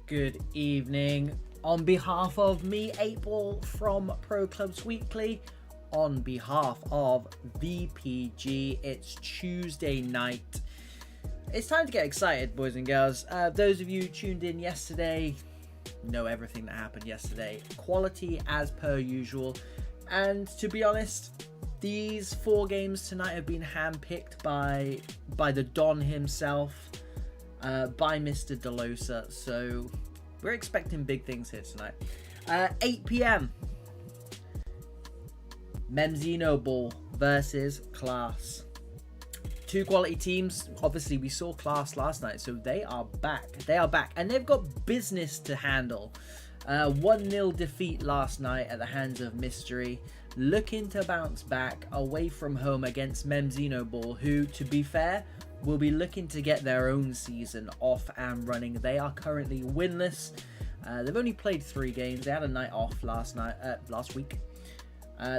Good evening. On behalf of me, 8ball from Pro Clubs Weekly, on behalf of VPG, it's Tuesday night. It's time to get excited, boys and girls. Those of you tuned in yesterday know everything that happened yesterday. Quality as per usual. And to be honest, these 4 games tonight have been handpicked by the Don himself, by Mr. Delosa. So we're expecting big things here tonight. 8 p.m. Memzinhoball versus Class. 2 quality teams. Obviously, we saw Class last night, so they are back. They are back, and they've got business to handle. 1-0 defeat last night at the hands of Mystery. Looking to bounce back away from home against Memzinhoball, who, to be fair, will be looking to get their own season off and running. They are currently winless. They've only played 3 games. They had a night off last week.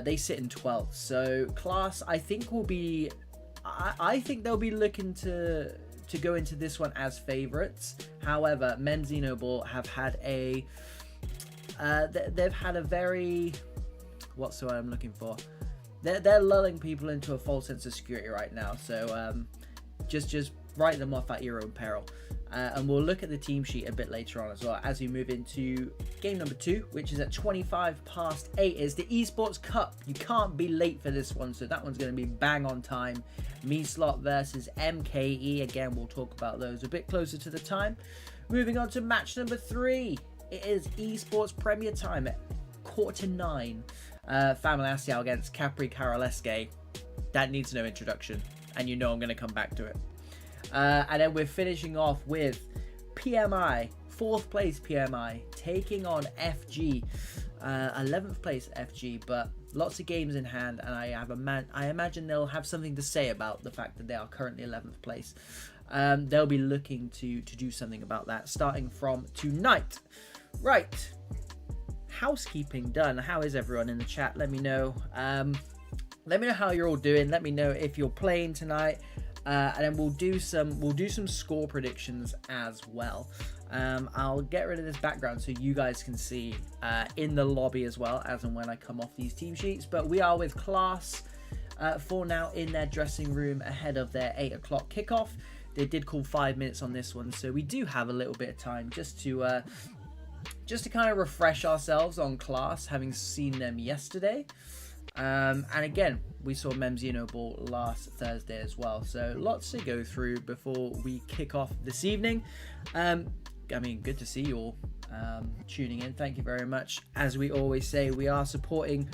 They sit in 12th. So Class, I think, will be... I think they'll be looking to go into this one as favourites. However, Memzinhoball have had a... they've had a very... What's the word I'm looking for? They're lulling people into a false sense of security right now. So just write them off at your own peril. And we'll look at the team sheet a bit later on as well as we move into game number 2, which is at 8:25. Is the Esports Cup. You can't be late for this one, so that one's going to be bang on time. Meeslot versus MKE. Again, we'll talk about those a bit closer to the time. Moving on to match number 3. It is Esports Premier time at 8:45. FAMALICAO against CAPRICAROLESQUE. That needs no introduction, and you know I'm going to come back to it. And then we're finishing off with PMI, 4th place PMI, taking on FG, 11th place FG, but lots of games in hand, and I imagine they'll have something to say about the fact that they are currently 11th place. They'll be looking to do something about that starting from tonight. Right, housekeeping done. How is everyone in the chat? Let me know. Let me know how you're all doing. Let me know if you're playing tonight. And then we'll do some score predictions as well. I'll get rid of this background so you guys can see in the lobby as well as and when I come off these team sheets. But we are with Class for now in their dressing room ahead of their 8 o'clock kickoff. They did call 5 minutes on this one, so we do have a little bit of time just to kind of refresh ourselves on Class, having seen them yesterday. And again, we saw Memzinhoball last Thursday as well. So lots to go through before we kick off this evening. I mean, good to see you all tuning in. Thank you very much. As we always say, we are supporting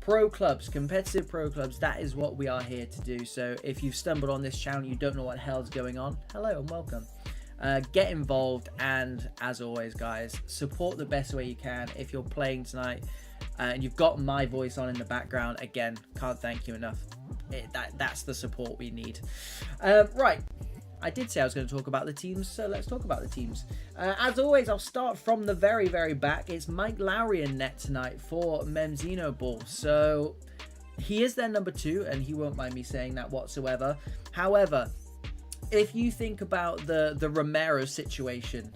pro clubs, competitive pro clubs. That is what we are here to do. So if you've stumbled on this channel, you don't know what the hell's going on, hello and welcome. Get involved, and as always, guys, support the best way you can. If you're playing tonight, and you've got my voice on in the background, again, can't thank you enough. That's the support we need. Right, I did say I was going to talk about the teams, so let's talk about the teams. As always, I'll start from the very, very back. It's Mike Lowry in net tonight for Memzinhoball. So he is their number 2, and he won't mind me saying that whatsoever. However, if you think about the Romero situation,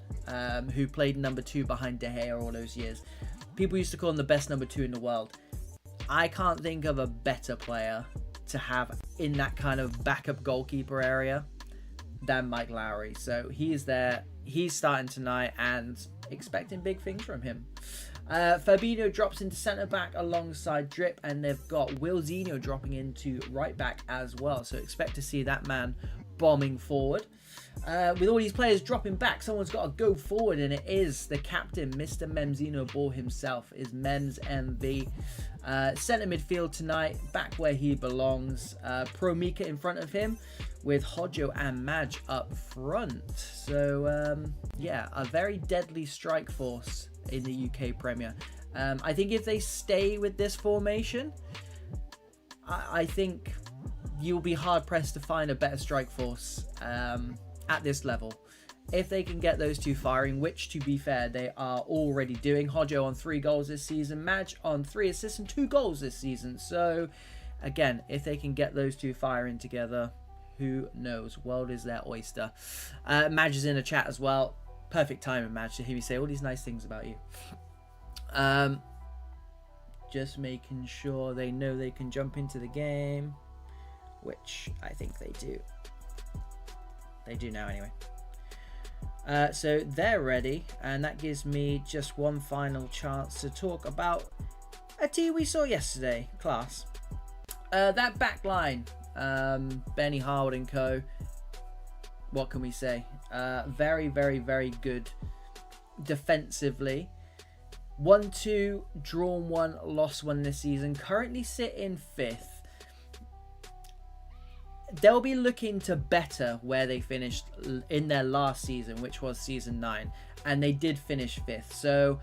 who played number 2 behind De Gea all those years, people used to call him the best number 2 in the world. I can't think of a better player to have in that kind of backup goalkeeper area than Mike Lowry. So he is there. He's starting tonight, and expecting big things from him. Fabinho drops into centre back alongside Drip, and they've got Wilzinho dropping into right back as well. So expect to see that man bombing forward. With all these players dropping back, someone's got to go forward, and it is the captain, Mr. Memzinhoball himself, is Mems MV. Centre midfield tonight, back where he belongs. Pro Mika in front of him, with Hojo and Madge up front. So, yeah, a very deadly strike force in the UK Premier. I think if they stay with this formation, I think you'll be hard-pressed to find a better strike force at this level. If they can get those 2 firing, which, to be fair, they are already doing. Hojo on 3 goals this season, Madge on 3 assists and 2 goals this season. So, again, if they can get those 2 firing together, who knows? World is their oyster. Madge is in the chat as well. perfect timing, Madge, to hear me say all these nice things about you. Just making sure they know they can jump into the game, which I think they do. They do now anyway. So they're ready, and that gives me just one final chance to talk about a team we saw yesterday, Class. That back line, Benny Harwood and co. What can we say? Very, very, very good defensively. 1-2, drawn 1, lost 1 this season. Currently sit in 5th. They'll be looking to better where they finished in their last season, which was season 9, and they did finish 5th. So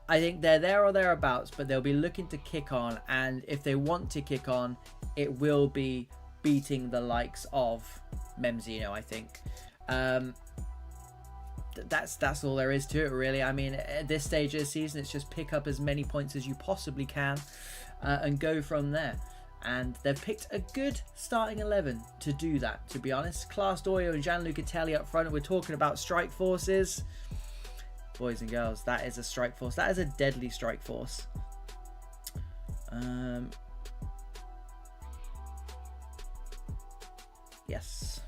I think they're there or thereabouts, but they'll be looking to kick on, and if they want to kick on, it will be beating the likes of Memzinho, I think. That's all there is to it, really. I mean, at this stage of the season, it's just pick up as many points as you possibly can and go from there. And they've picked a good starting 11 to do that, to be honest. Class Doyo and Gianluca Telli up front. We're talking about strike forces. Boys and girls, that is a strike force. That is a deadly strike force. Yes.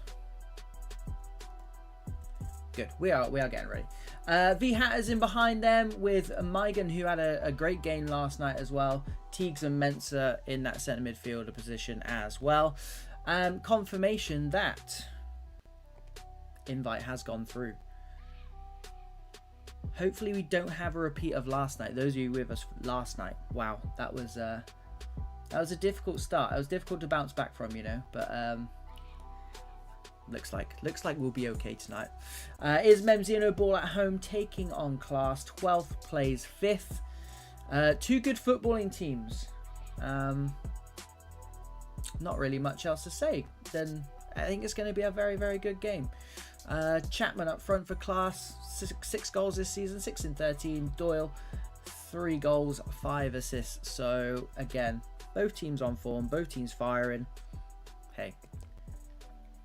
Good. We are getting ready. V Hatters in behind them with Maigan, who had a great game last night as well. Teagues and Mensa in that centre midfielder position as well. Confirmation that invite has gone through. Hopefully we don't have a repeat of last night. Those of you with us last night, wow, that was a difficult start. It was difficult to bounce back from, you know, but looks like we'll be okay tonight. Is Memzinhoball at home taking on Class? 12th plays 5th. Two good footballing teams. Not really much else to say. Then I think it's going to be a very, very good game. Chapman up front for Class. 6 goals this season, 6 in 13. Doyle, 3 goals, 5 assists. So again, both teams on form, both teams firing. Hey,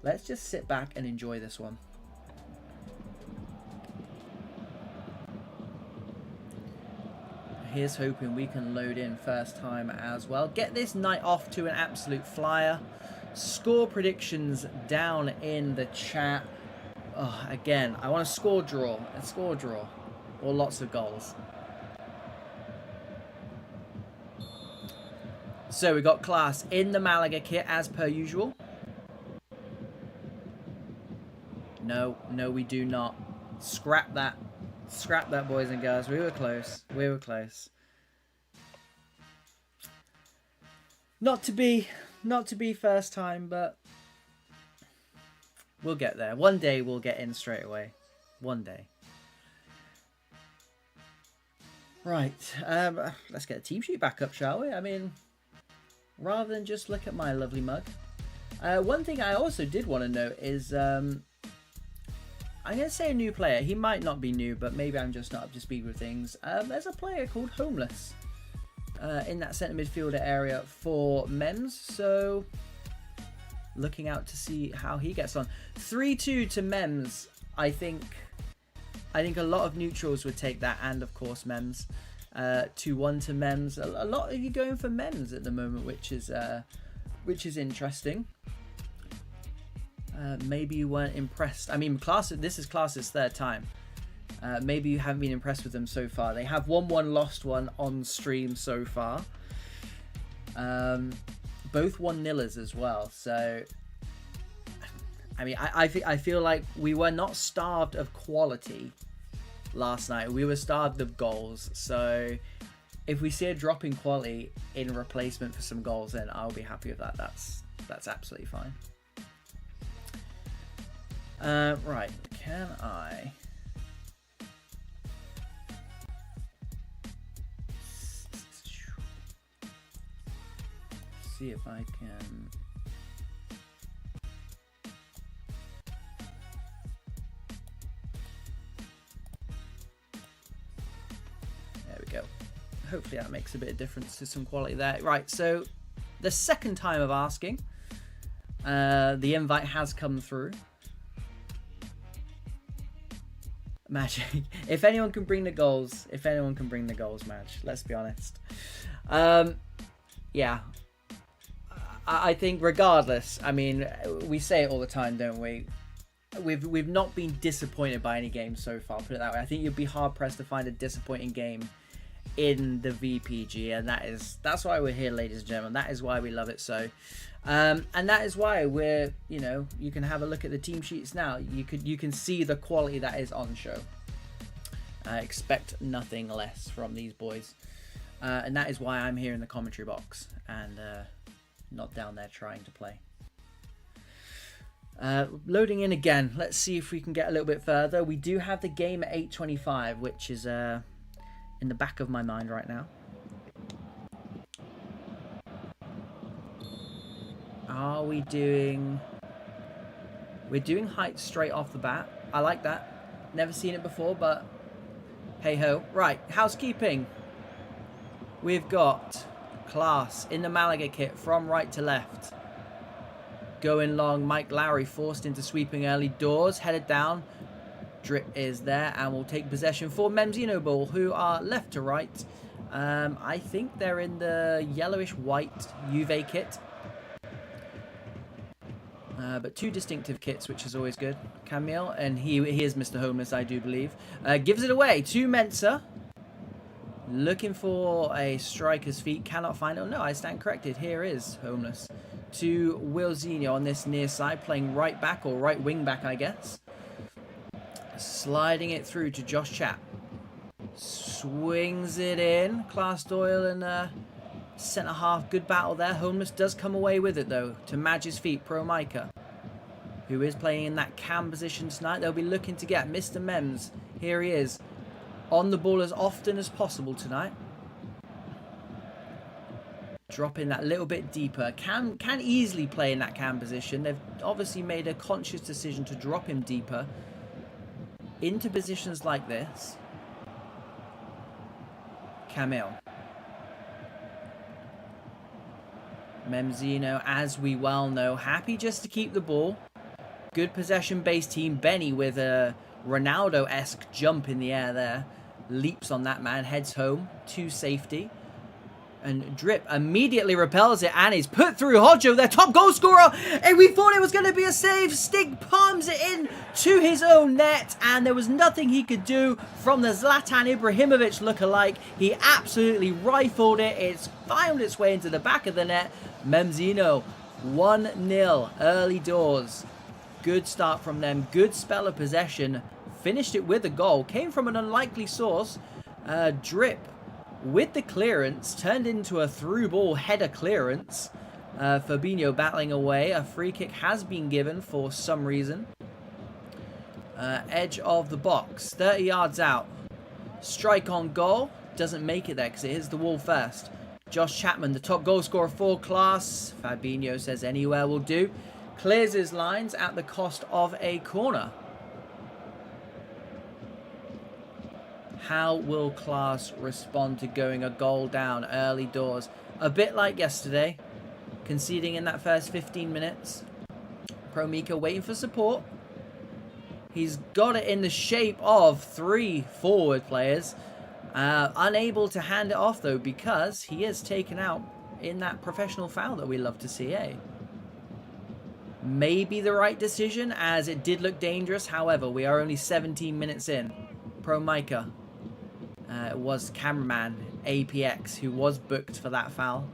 let's just sit back and enjoy this one. Here's hoping we can load in first time as well. Get this night off to an absolute flyer. Score predictions down in the chat. Oh, again, I want a score draw. Or lots of goals. So we got Class in the Malaga kit as per usual. No, we do not. Scrap that. Scrap that, boys and girls. We were close. Not to be first time, but we'll get there. One day we'll get in straight away. One day. Right. Let's get a team sheet back up, shall we? I mean, rather than just look at my lovely mug. One thing I also did want to note is I'm going to say a new player. He might not be new, but maybe I'm just not up to speed with things. There's a player called Homeless in that centre midfielder area for Mems. So looking out to see how he gets on. 3-2 to Mems. I think a lot of neutrals would take that, and of course Mems. 2-1 to Mems. A lot of you going for Mems at the moment, which is interesting. Maybe you weren't impressed. I mean, this is Class's 3rd time. Maybe you haven't been impressed with them so far. They have won 1, lost 1 on stream so far. Both 1-0ers as well. So, I mean, I feel like we were not starved of quality last night. We were starved of goals. So, if we see a drop in quality in replacement for some goals, then I'll be happy with that. That's absolutely fine. Right, can I see if I can there we go. Hopefully that makes a bit of difference to some quality there. Right, so the second time of asking, the invite has come through. Magic. If anyone can bring the goals, Match. Let's be honest. Yeah. I think regardless, I mean, we say it all the time, don't we? We've not been disappointed by any game so far, put it that way. I think you'd be hard pressed to find a disappointing game in the VPG, and that's why we're here, ladies and gentlemen. That is why we love it so. And that is why we're, you know, you can have a look at the team sheets now. You can see the quality that is on show. Expect nothing less from these boys. And that is why I'm here in the commentary box and not down there trying to play. Loading in again. Let's see if we can get a little bit further. We do have the game at 8:25, which is in the back of my mind right now. Are we doing... We're doing height straight off the bat. I like that. Never seen it before, but hey-ho. Right, housekeeping. We've got Class in the Malaga kit from right to left. Going long, Mike Lowry forced into sweeping early doors. Headed down. Drip is there, and we'll take possession for Memzinhoball, who are left to right. I think they're in the yellowish-white Juve kit. But two distinctive kits, which is always good. Camille, and he is Mr. Homeless, I do believe. Gives it away to Mensa. Looking for a striker's feet. Cannot find it. Oh, no, I stand corrected. Here is Homeless. To Wilzinho on this near side. Playing right back, or right wing back, I guess. Sliding it through to Josh Chap. Swings it in. Class Doyle and centre half. Good battle there. Homeless does come away with it, though. To Madge's feet. Pro Micah, who is playing in that cam position tonight. They'll be looking to get Mr. Mems. Here he is. On the ball as often as possible tonight. Dropping that little bit deeper. Can easily play in that cam position. They've obviously made a conscious decision to drop him deeper into positions like this. Camille. Memzino, as we well know, happy just to keep the ball. Good possession-based team. Benny with a Ronaldo-esque jump in the air there. Leaps on that man, heads home to safety. And Drip immediately repels it and is put through. Hodjo, their top goal scorer. And we thought it was going to be a save. Stig palms it in to his own net. And there was nothing he could do from the Zlatan Ibrahimovic lookalike. He absolutely rifled it. It's found its way into the back of the net. Memzino, 1-0 early doors. Good start from them. Good spell of possession. Finished it with a goal. Came from an unlikely source. Drip with the clearance. Turned into a through ball header clearance. Fabinho battling away. A free kick has been given for some reason. Edge of the box. 30 yards out. Strike on goal. Doesn't make it there because it hits the wall first. Josh Chapman, the top goal scorer for Class. Fabinho says anywhere will do. Clears his lines at the cost of a corner. How will Class respond to going a goal down early doors? A bit like yesterday, conceding in that first 15 minutes. Pro Mika waiting for support. He's got it in the shape of 3 forward players. Unable to hand it off, though, because he is taken out in that professional foul that we love to see, eh? Maybe the right decision, as it did look dangerous. However, we are only 17 minutes in. Pro Micah. It was cameraman APX who was booked for that foul.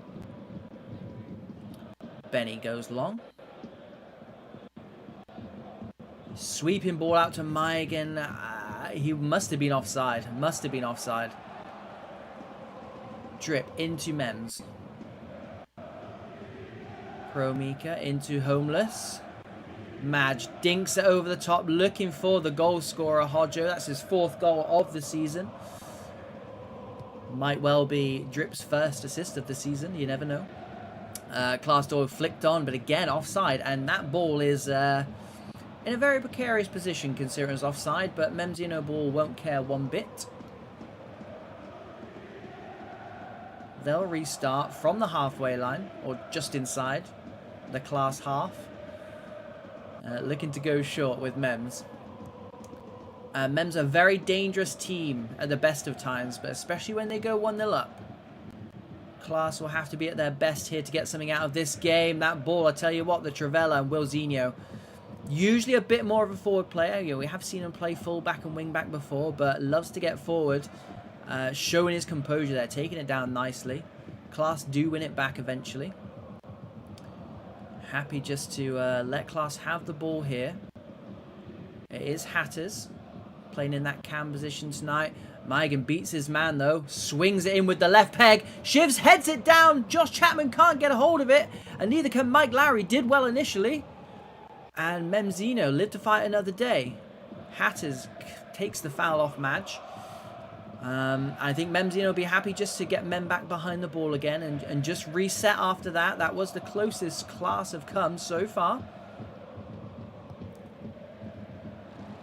Benny goes long. Sweeping ball out to Maigan. He must have been offside. Must have been offside. Drip into Mems. Pro Mika into Homeless. Madge dinks it over the top, looking for the goal scorer, Hodjo. That's his 4th goal of the season. Might well be Drip's first assist of the season. You never know. Class Doyle flicked on, but again offside. And that ball is in a very precarious position considering it's offside. But Memzinhoball won't care one bit. They'll restart from the halfway line, or just inside the Class half. Looking to go short with Mems. Mem's a very dangerous team at the best of times, but especially when they go 1-0 up. Class will have to be at their best here to get something out of this game. That ball, I tell you what, the Travella and Wilzinho, usually a bit more of a forward player. You know, we have seen him play full-back and wing-back before, but loves to get forward, showing his composure there, taking it down nicely. Class do win it back eventually. Happy just to let Class have the ball here. It is Hatters playing in that cam position tonight. Maigan beats his man though. Swings it in with the left peg. Shivs heads it down. Josh Chapman can't get a hold of it. And neither can Mike Lowry. Did well initially. And Memzinho lived to fight another day. Hatters takes the foul off Madge. I think Memzinho will be happy just to get Mem back behind the ball again. And just reset after that. That was the closest Class have come so far.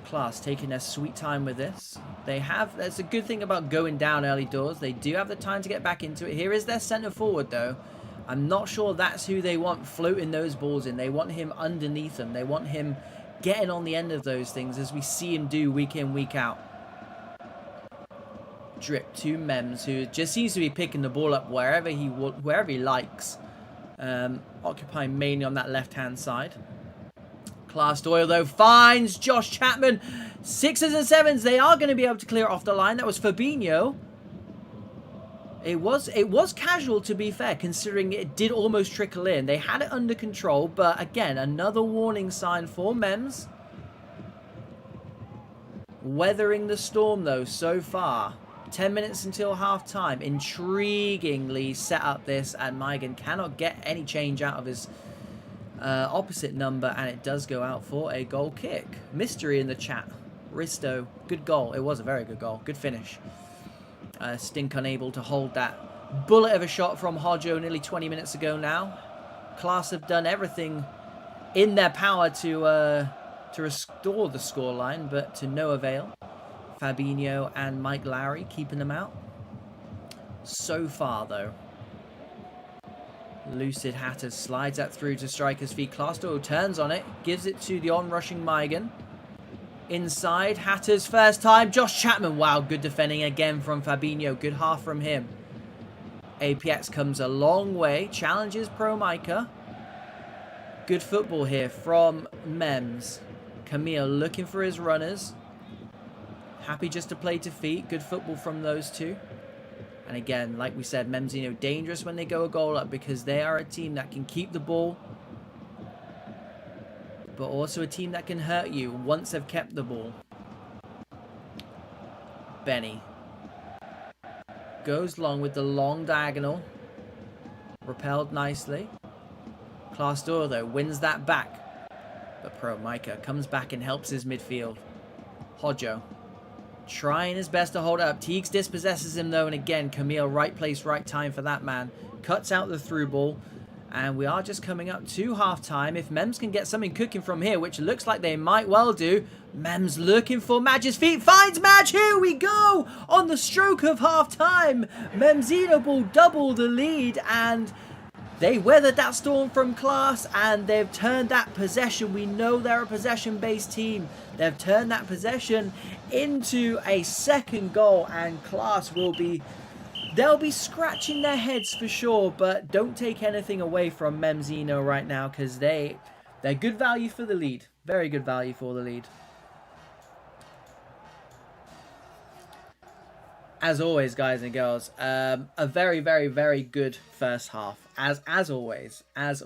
Class taking their sweet time with this. That's a good thing about going down early doors. They do have the time to get back into it. Here is their centre forward though. I'm not sure that's who they want floating those balls in. They want him underneath them. They want him getting on the end of those things as we see him do week in, week out. Drip to Mems, who just seems to be picking the ball up wherever he likes. Occupying mainly on that left-hand side. Class Doyle, though, finds Josh Chapman. 6s and 7s. They are going to be able to clear it off the line. That was Fabinho. It was casual, to be fair, considering it did almost trickle in. They had it under control, but again, another warning sign for Mems. Weathering the storm, though, so far. 10 minutes until half-time. Intriguingly set up this, and Maigan cannot get any change out of his opposite number, and it does go out for a goal kick. Mystery in the chat. Risto, good goal. It was a very good goal. Good finish. Stink unable to hold that bullet of a shot from Hodjo nearly 20 minutes ago now. Class have done everything in their power to restore the scoreline, but to no avail. Fabinho and Mike Lowry keeping them out. So far, though. Lucid Hatters slides that through to striker's feet. Class Doyle turns on it, gives it to the on-rushing Maigan. Inside, Hatters first time. Josh Chapman, wow, good defending again from Fabinho. Good half from him. APX comes a long way, challenges Pro Micah. Good football here from Mems. Camille looking for his runners. Happy just to play to feet. Good football from those two. And again, like we said, Memzinho dangerous when they go a goal up because they are a team that can keep the ball, but also a team that can hurt you once they've kept the ball. Benny goes long with the long diagonal. Repelled nicely. Class Doyle, though, wins that back. But Pro Micah comes back and helps his midfield. Hodjo trying his best to hold it up. Teagues dispossesses him, though, and again, Camille, right place, right time for that man. Cuts out the through ball. And we are just coming up to half-time. If Mems can get something cooking from here, which looks like they might well do. Mems looking for Madge's feet. Finds Madge. Here we go. On the stroke of half-time. Memzinhoball double the lead. And they weathered that storm from Class. And they've turned that possession. We know they're a possession-based team. They've turned that possession into a second goal. And Class will be... They'll be scratching their heads for sure, but don't take anything away from Memzinho right now because they're good value for the lead. Very good value for the lead. As always, guys and girls, a very, very, very good first half. As always, it's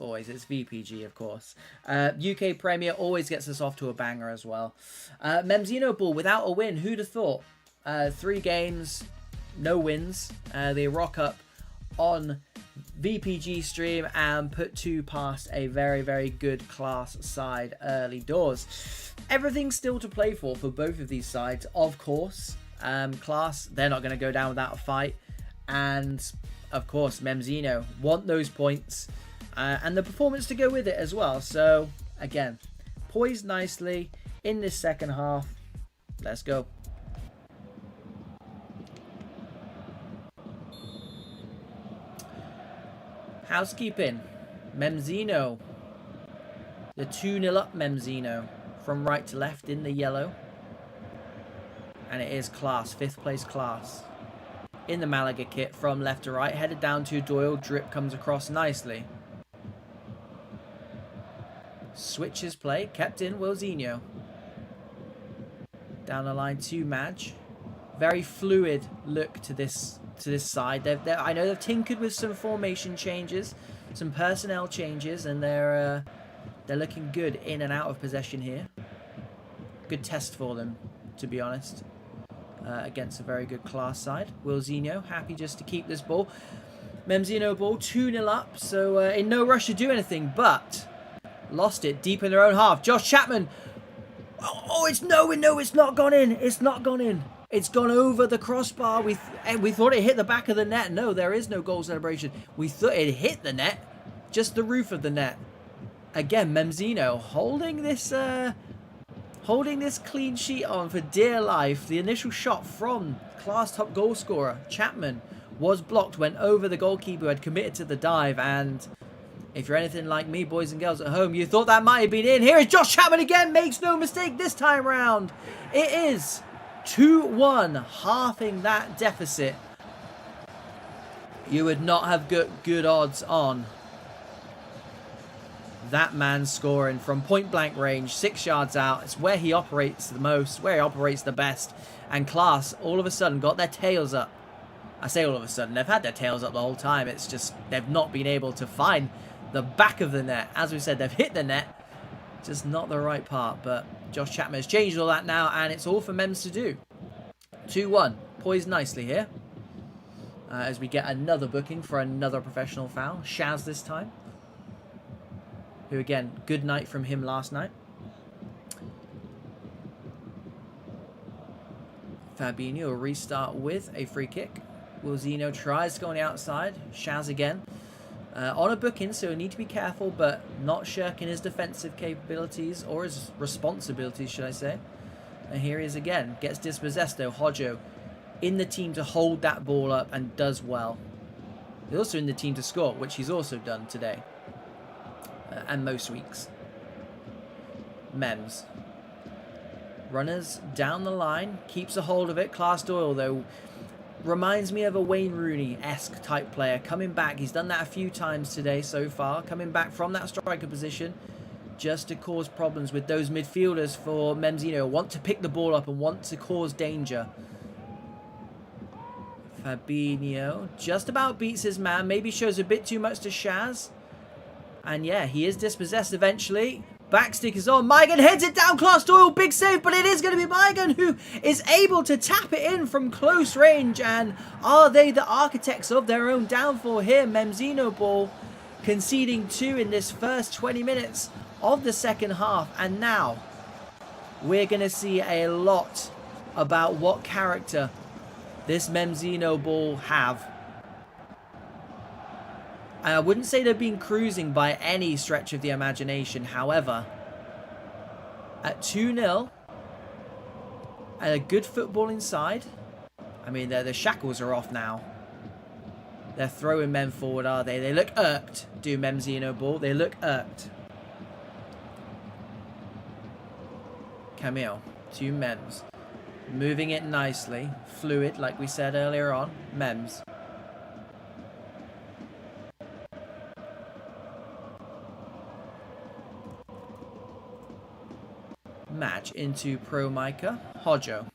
VPG, of course. UK Premier always gets us off to a banger as well. Memzinhoball without a win, who'd have thought? 3 games... No wins. They rock up on VPG stream and put 2 past a very, very good Class side early doors. Everything's still to play for both of these sides, of course. Class, they're not going to go down without a fight. And, of course, Memzinho want those points and the performance to go with it as well. So, again, poised nicely in this second half. Let's go. Housekeeping. Memzinho. The 2-0 up Memzinho. From right to left in the yellow. And it is Class, 5th place Class. In the Malaga kit from left to right. Headed down to Doyle. Drip comes across nicely. Switches play. Kept in Wilzinho. Down the line to Madge. Very fluid look to this side. I know they've tinkered with some formation changes. Some personnel changes. And they're looking good in and out of possession here. Good test for them, to be honest. Against a very good Class side. Wilzinho happy just to keep this ball. Memzinhoball 2-0 up, so in no rush to do anything, but lost it deep in their own half. Josh Chapman. Oh, it's not gone in. It's not gone in. It's gone over the crossbar. We thought it hit the back of the net. No, there is no goal celebration. We thought it hit the net, just the roof of the net. Again, Memzinho holding this clean sheet on for dear life. The initial shot from Class top goal scorer Chapman was blocked, went over the goalkeeper who had committed to the dive, and if you're anything like me, boys and girls at home, you thought that might have been in. Here is Josh Chapman again, makes no mistake this time round. It is 2-1, halving that deficit. You would not have good odds on that man scoring from point blank range, 6 yards out. It's where he operates the most, where he operates the best. And Class all of a sudden got their tails up. I say all of a sudden, they've had their tails up the whole time. It's just they've not been able to find the back of the net. As we said, they've hit the net, just not the right part. But Josh Chapman has changed all that now, and it's all for Mems to do. 2-1, poised nicely here. As we get another booking for another professional foul. Shaz this time. Who again, good night from him last night. Fabinho will restart with a free kick. Wilzinho tries to go on the outside. Shaz again. On a booking, so he'll need to be careful, but not shirking his defensive capabilities, or his responsibilities, should I say. And here he is again. Gets dispossessed though. Hojo in the team to hold that ball up and does well. He's also in the team to score, which he's also done today. And most weeks. Mems. Runners down the line. Keeps a hold of it. Class Doyle, though, reminds me of a Wayne Rooney-esque type player. Coming back. He's done that a few times today so far. Coming back from that striker position. Just to cause problems with those midfielders for Memzinho. Want to pick the ball up and want to cause danger. Fabinho just about beats his man. Maybe shows a bit too much to Shaz. And yeah, he is dispossessed eventually. Backstick is on. Mygan heads it down. Class Doyle, big save, but it is going to be Mygan who is able to tap it in from close range. And are they the architects of their own downfall here? Memzinhoball conceding 2 in this first 20 minutes of the second half. And now we're going to see a lot about what character this Memzinhoball have. I wouldn't say they've been cruising by any stretch of the imagination. However, at 2-0 and a good football inside, I mean, the shackles are off now. They're throwing men forward, are they? They look irked, do Memzinhoball. They look irked. Camille to Mems. Moving it nicely. Fluid, like we said earlier on. Mems. Match into Pro Micah. Hojo.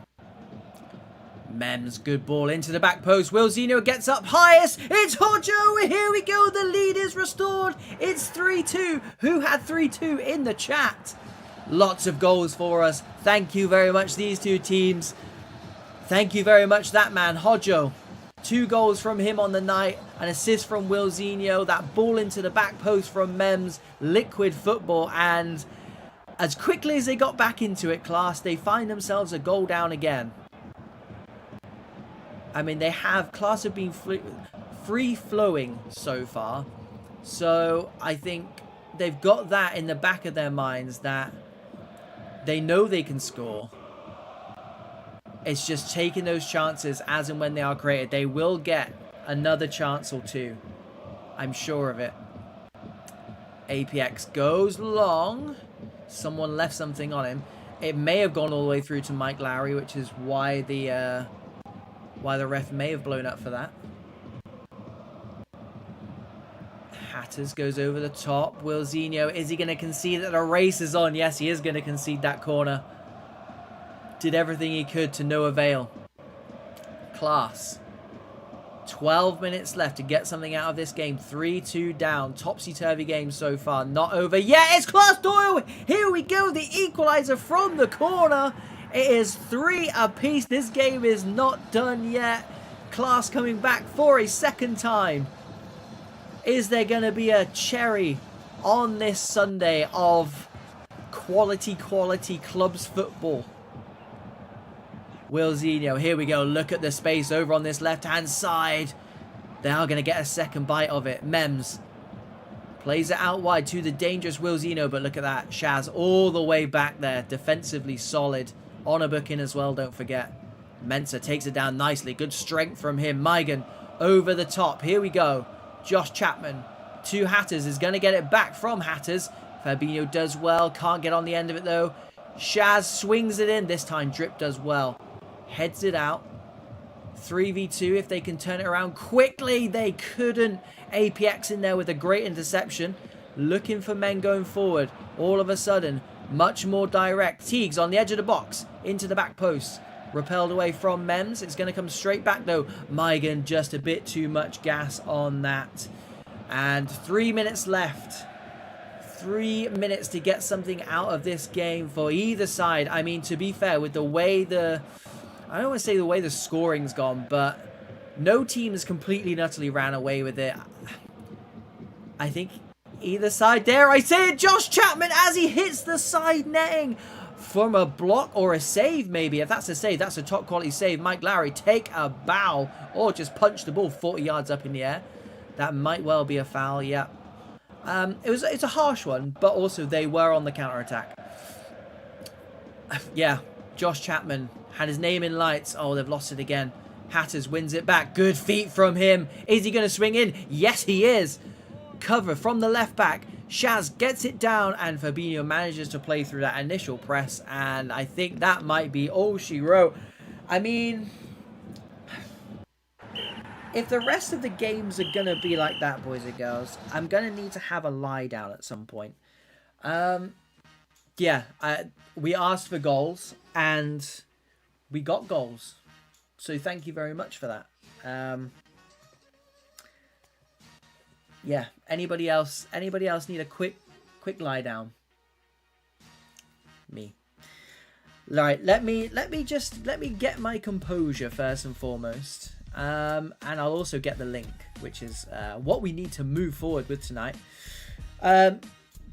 Mems, good ball into the back post. Wilzinho gets up highest. It's Hojo. Here we go. The lead is restored. It's 3-2. Who had 3-2 in the chat? Lots of goals for us. Thank you very much, these two teams. Thank you very much, that man, Hojo. 2 goals from him on the night. An assist from Wilzinho. That ball into the back post from Mems. Liquid football. And as quickly as they got back into it, Class, they find themselves a goal down again. I mean, Class have been free-flowing so far. So I think they've got that in the back of their minds that they know they can score. It's just taking those chances as and when they are created. They will get another chance or two. I'm sure of it. APX goes long. Someone left something on him. It may have gone all the way through to Mike Lowry, which is why the ref may have blown up for that. Hatters goes over the top. Wilzinho, is he going to concede that a race is on? Yes, he is going to concede that corner. Did everything he could to no avail. Class. 12 minutes left to get something out of this game. 3-2 down. Topsy-turvy game so far. Not over yet. It's Class Doyle. Here we go. The equalizer from the corner. It is 3 apiece. This game is not done yet. Class coming back for a second time. Is there going to be a cherry on this Sunday of quality clubs football? Wilzinho, here we go. Look at the space over on this left-hand side. They are going to get a second bite of it. Mems plays it out wide to the dangerous Wilzinho, but look at that. Shaz all the way back there. Defensively solid. On a booking as well, don't forget. Mensah takes it down nicely. Good strength from him. Migan over the top. Here we go. Josh Chapman to Hatters. Is going to get it back from Hatters. Fabinho does well. Can't get on the end of it though. Shaz swings it in. This time Drip does well. Heads it out. 3v2 if they can turn it around quickly. They couldn't. APX in there with a great interception. Looking for men going forward. All of a sudden, much more direct. Teagues on the edge of the box. Into the back post. Repelled away from Mems. It's going to come straight back though. Migan just a bit too much gas on that. And 3 minutes left. 3 minutes to get something out of this game for either side. I mean, to be fair, with the way I don't want to say the way the scoring's gone, but no team has completely and utterly ran away with it. I think either side, dare I say it, Josh Chapman as he hits the side netting. From a block or a save, maybe. If that's a save, that's a top quality save. Mike Lowry, take a bow. Or just punch the ball 40 yards up in the air. That might well be a foul, yeah. It's a harsh one, but also they were on the counter-attack. Yeah, Josh Chapman had his name in lights. Oh, they've lost it again. Hatters wins it back. Good feet from him. Is he going to swing in? Yes, he is. Cover from the left back. Shaz gets it down and Fabinho manages to play through that initial press, and I think that might be all she wrote. I mean, if the rest of the games are going to be like that, boys and girls, I'm going to need to have a lie down at some point. Yeah, we asked for goals and we got goals. So thank you very much for that. Yeah, anybody else need a quick lie down? Me. Right, let me get my composure first and foremost. And I'll also get the link, which is what we need to move forward with tonight.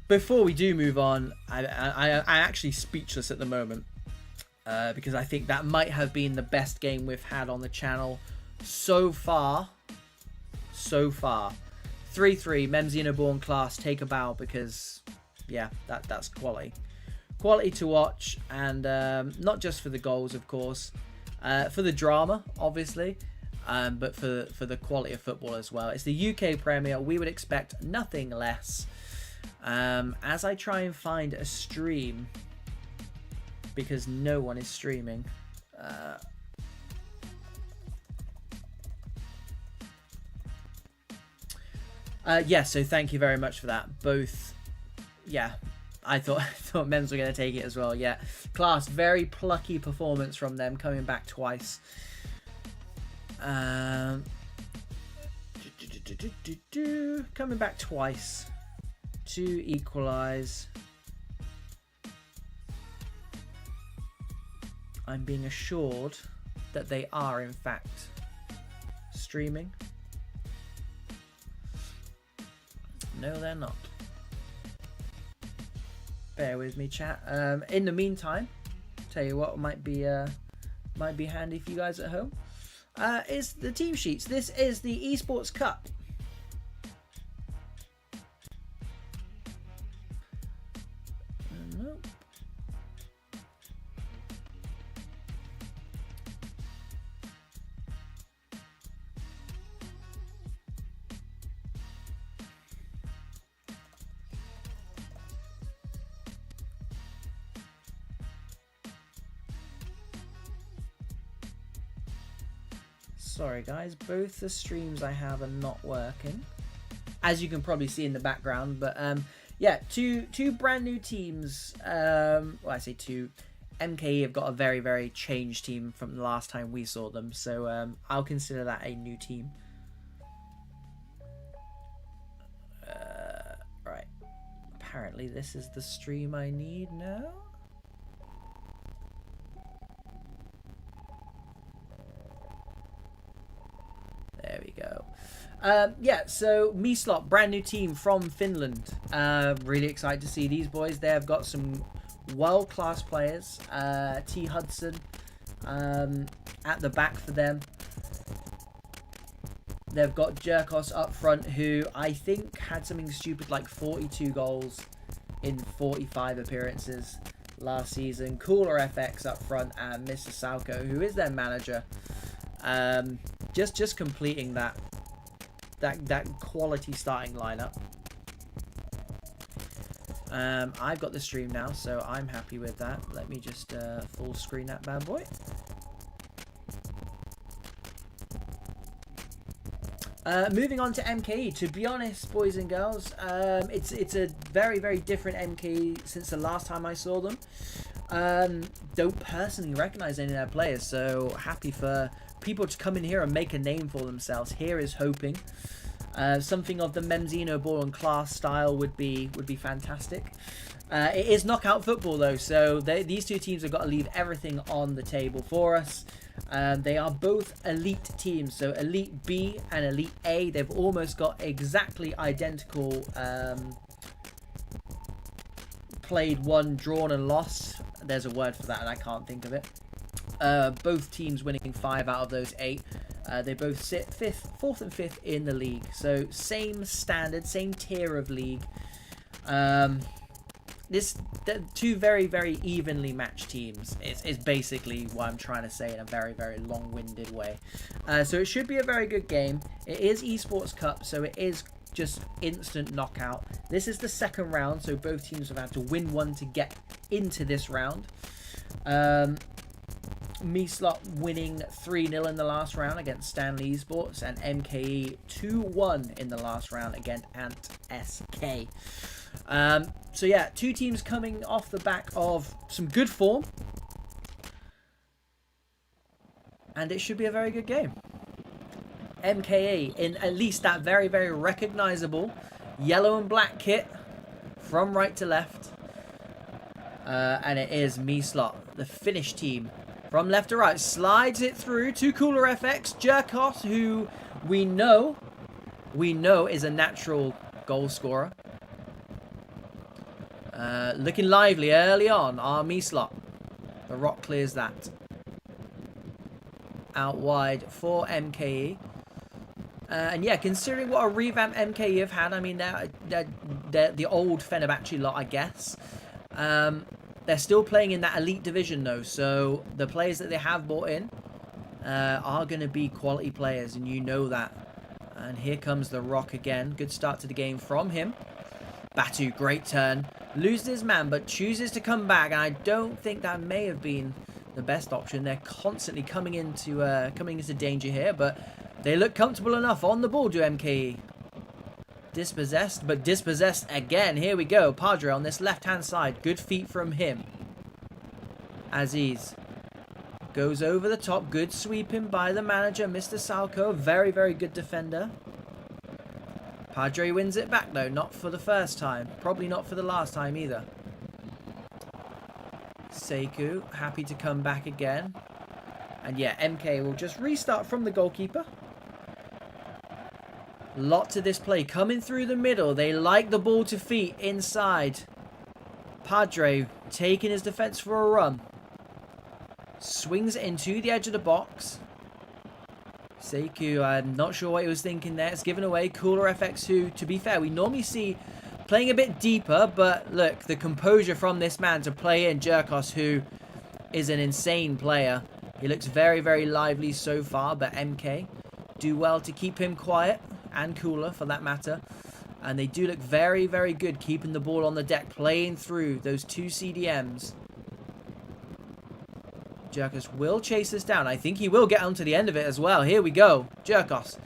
Before we do move on, I'm actually speechless at the moment. Because I think that might have been the best game we've had on the channel so far. 3-3, Memzinhoball and Class take a bow because, yeah, that's quality. Quality to watch, and not just for the goals, of course, for the drama, obviously, but for the quality of football as well. It's the UK Premier. We would expect nothing less. As I try and find a stream, because no one is streaming. Yeah, so thank you very much for that. Both, yeah, I thought Mems were going to take it as well. Yeah, Class, very plucky performance from them, coming back twice. Coming back twice to equalise. I'm being assured that they are in fact streaming. No, they're not. Bear with me, chat. In the meantime, tell you what might be handy for you guys at home. Is the team sheets. This is the Esports Cup. Nope. Sorry guys, both the streams I have are not working, as you can probably see in the background. But yeah, two brand new teams. Well, I say two. MKE have got a very changed team from the last time we saw them, so I'll consider that a new team. Right, apparently this is the stream I need now. There we go. Yeah, so Meeslot, brand new team from Finland. Really excited to see these boys. They have got some world-class players. T. Hudson at the back for them. They've got Jerkos up front, who I think had something stupid like 42 goals in 45 appearances last season. Cooler FX up front, and Mr. Salko, who is their manager. Just completing that quality starting lineup. I've got the stream now, so I'm happy with that. Let me just full screen that bad boy. Moving on to MKE. To be honest, boys and girls, it's a very different MKE since the last time I saw them. Don't personally recognize any of their players, so happy for people to come in here and make a name for themselves. Here is hoping. Something of the Memzinhoball and class style would be fantastic. It is knockout football though, so these two teams have got to leave everything on the table for us. They are both elite teams, so Elite B and Elite A. They've almost got exactly identical played, won, drawn and lost. There's a word for that and I can't think of it. Both teams winning 5 out of those 8. They both sit 4th and 5th in the league. So same standard, same tier of league. Two very evenly matched teams is basically what I'm trying to say in a very long-winded way. So it should be a very good game. It is Esports Cup, so it is just instant knockout. This is the second round, so both teams have had to win one to get into this round. Meeslot winning 3-0 in the last round against Stanley Esports, and MKE 2-1 in the last round against Ant SK. So yeah, two teams coming off the back of some good form, and it should be a very good game. MKE in at least that very recognizable yellow and black kit from right to left, and it is Meeslot, the Finnish team. From left to right, slides it through to Cooler FX. Jerkos, who we know is a natural goal scorer. Looking lively early on, our Meeslot. The Rock clears that. Out wide for MKE. And yeah, considering what a revamp MKE have had, I mean, they're the old Fenerbahce lot, I guess. They're still playing in that elite division though, so the players that they have brought in are going to be quality players, and you know that. And here comes the Rock again. Good start to the game from him. Batu, great turn. Loses his man, but chooses to come back, and I don't think that may have been the best option. They're constantly coming into danger here, but they look comfortable enough on the ball, do MKE. Dispossessed, but dispossessed again. Here we go. Padre on this left-hand side. Good feet from him. Aziz goes over the top. Good sweeping by the manager, Mr. Salko. Very good defender. Padre wins it back, though. Not for the first time. Probably not for the last time either. Sekou, happy to come back again. And yeah, MK will just restart from the goalkeeper. Lot to this play. Coming through the middle. They like the ball to feet inside. Padre taking his defense for a run. Swings it into the edge of the box. Sekou, I'm not sure what he was thinking there. It's given away. Cooler FX, who, to be fair, we normally see playing a bit deeper. But look, the composure from this man to play in Jerkos, who is an insane player. He looks very lively so far. But MK do well to keep him quiet. And Cooler for that matter. And they do look very good keeping the ball on the deck, playing through those two CDMs. Jerkos will chase this down. I think he will get onto the end of it as well. Here we go. Jerkos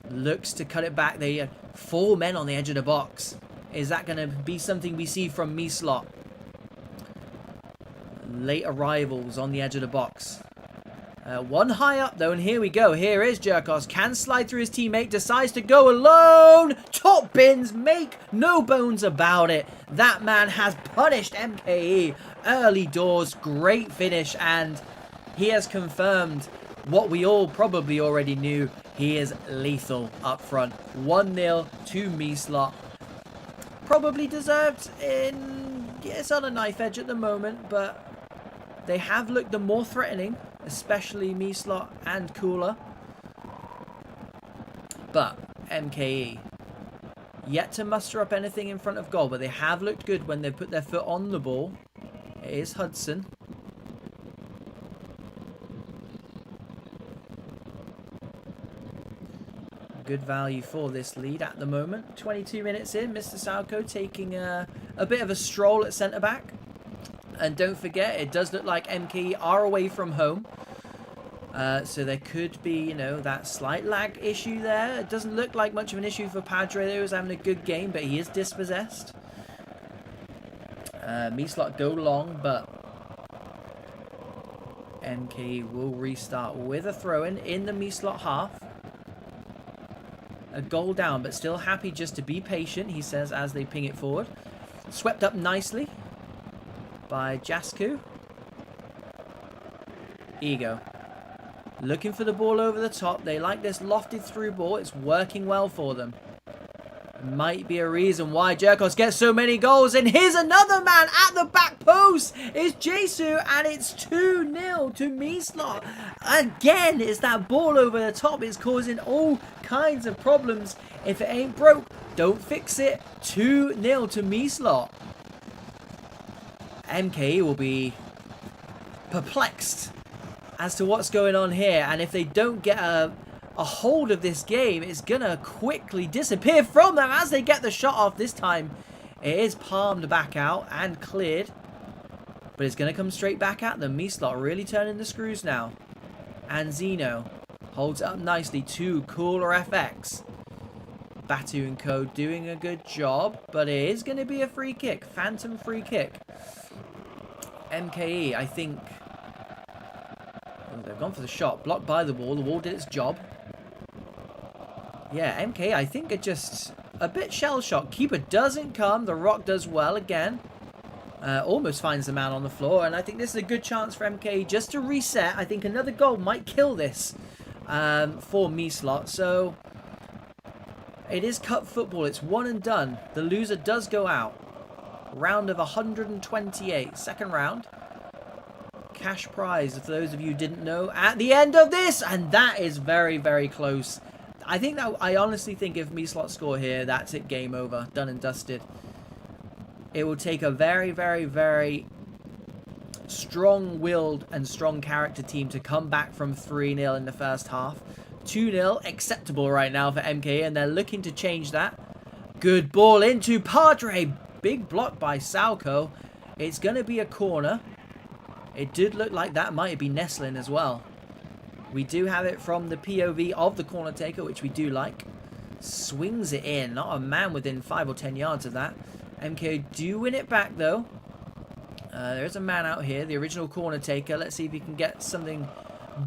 looks to cut it back. They 4 men on the edge of the box. Is that going to be something we see from Meeslot? Late arrivals on the edge of the box. One high up though, and here we go. Here is Jerkos. Can slide through his teammate. Decides to go alone. Top bins. Make no bones about it. That man has punished MKE early doors. Great finish, and he has confirmed what we all probably already knew. He is lethal up front. 1-0 to Meeslot. Probably deserved in... Yeah, it's on a knife edge at the moment, but they have looked the more threatening, especially Meeslot and Cooler. But MKE yet to muster up anything in front of goal, but they have looked good when they put their foot on the ball. It is Hudson. Good value for this lead at the moment. 22 minutes in, Mr. Salco taking a bit of a stroll at centre-back. And don't forget, it does look like MKE are away from home. So there could be, you know, that slight lag issue there. It doesn't look like much of an issue for Padre, though. He's having a good game, but he is dispossessed. Meeslot go long, but MKE will restart with a throw-in in the Meeslot half. A goal down, but still happy just to be patient, he says, as they ping it forward. Swept up nicely by Jasku. Ego. Looking for the ball over the top. They like this lofted through ball. It's working well for them. Might be a reason why Jerkos gets so many goals. And here's another man at the back post. It's Jesu, and it's 2-0 to Meeslot. Again, it's that ball over the top. It's causing all kinds of problems. If it ain't broke, don't fix it. 2-0 to Meeslot. MKE will be perplexed as to what's going on here. And if they don't get a hold of this game, it's gonna quickly disappear from them as they get the shot off. This time it is palmed back out and cleared, but it's gonna come straight back at them. Meeslot really turning the screws now, and Zeno holds it up nicely to Cooler FX. Batu and Co doing a good job, but it is going to be a free kick, phantom free kick. MKE, I think, they've gone for the shot, blocked by the wall did its job. Yeah, MK, I think, are just a bit shell-shocked. Keeper doesn't come. The Rock does well again. Almost finds the man on the floor. And I think this is a good chance for MK just to reset. I think another goal might kill this for Meeslot. So it is cup football. It's one and done. The loser does go out. Round of 128. Second round. Cash prize, for those of you who didn't know, at the end of this. And that is very, very close. I honestly think if Meeslot score here, that's it, game over, done and dusted. It will take a very, very, very strong-willed and strong character team to come back from 3-0 in the first half. 2-0, acceptable right now for MKE, and they're looking to change that. Good ball into Padre. Big block by Salco. It's going to be a corner. It did look like that might be Nestlin as well. We do have it from the POV of the corner taker, which we do like. Swings it in. Not a man within 5 or 10 yards of that. MK do win it back, though. There's a man out here, the original corner taker. Let's see if he can get something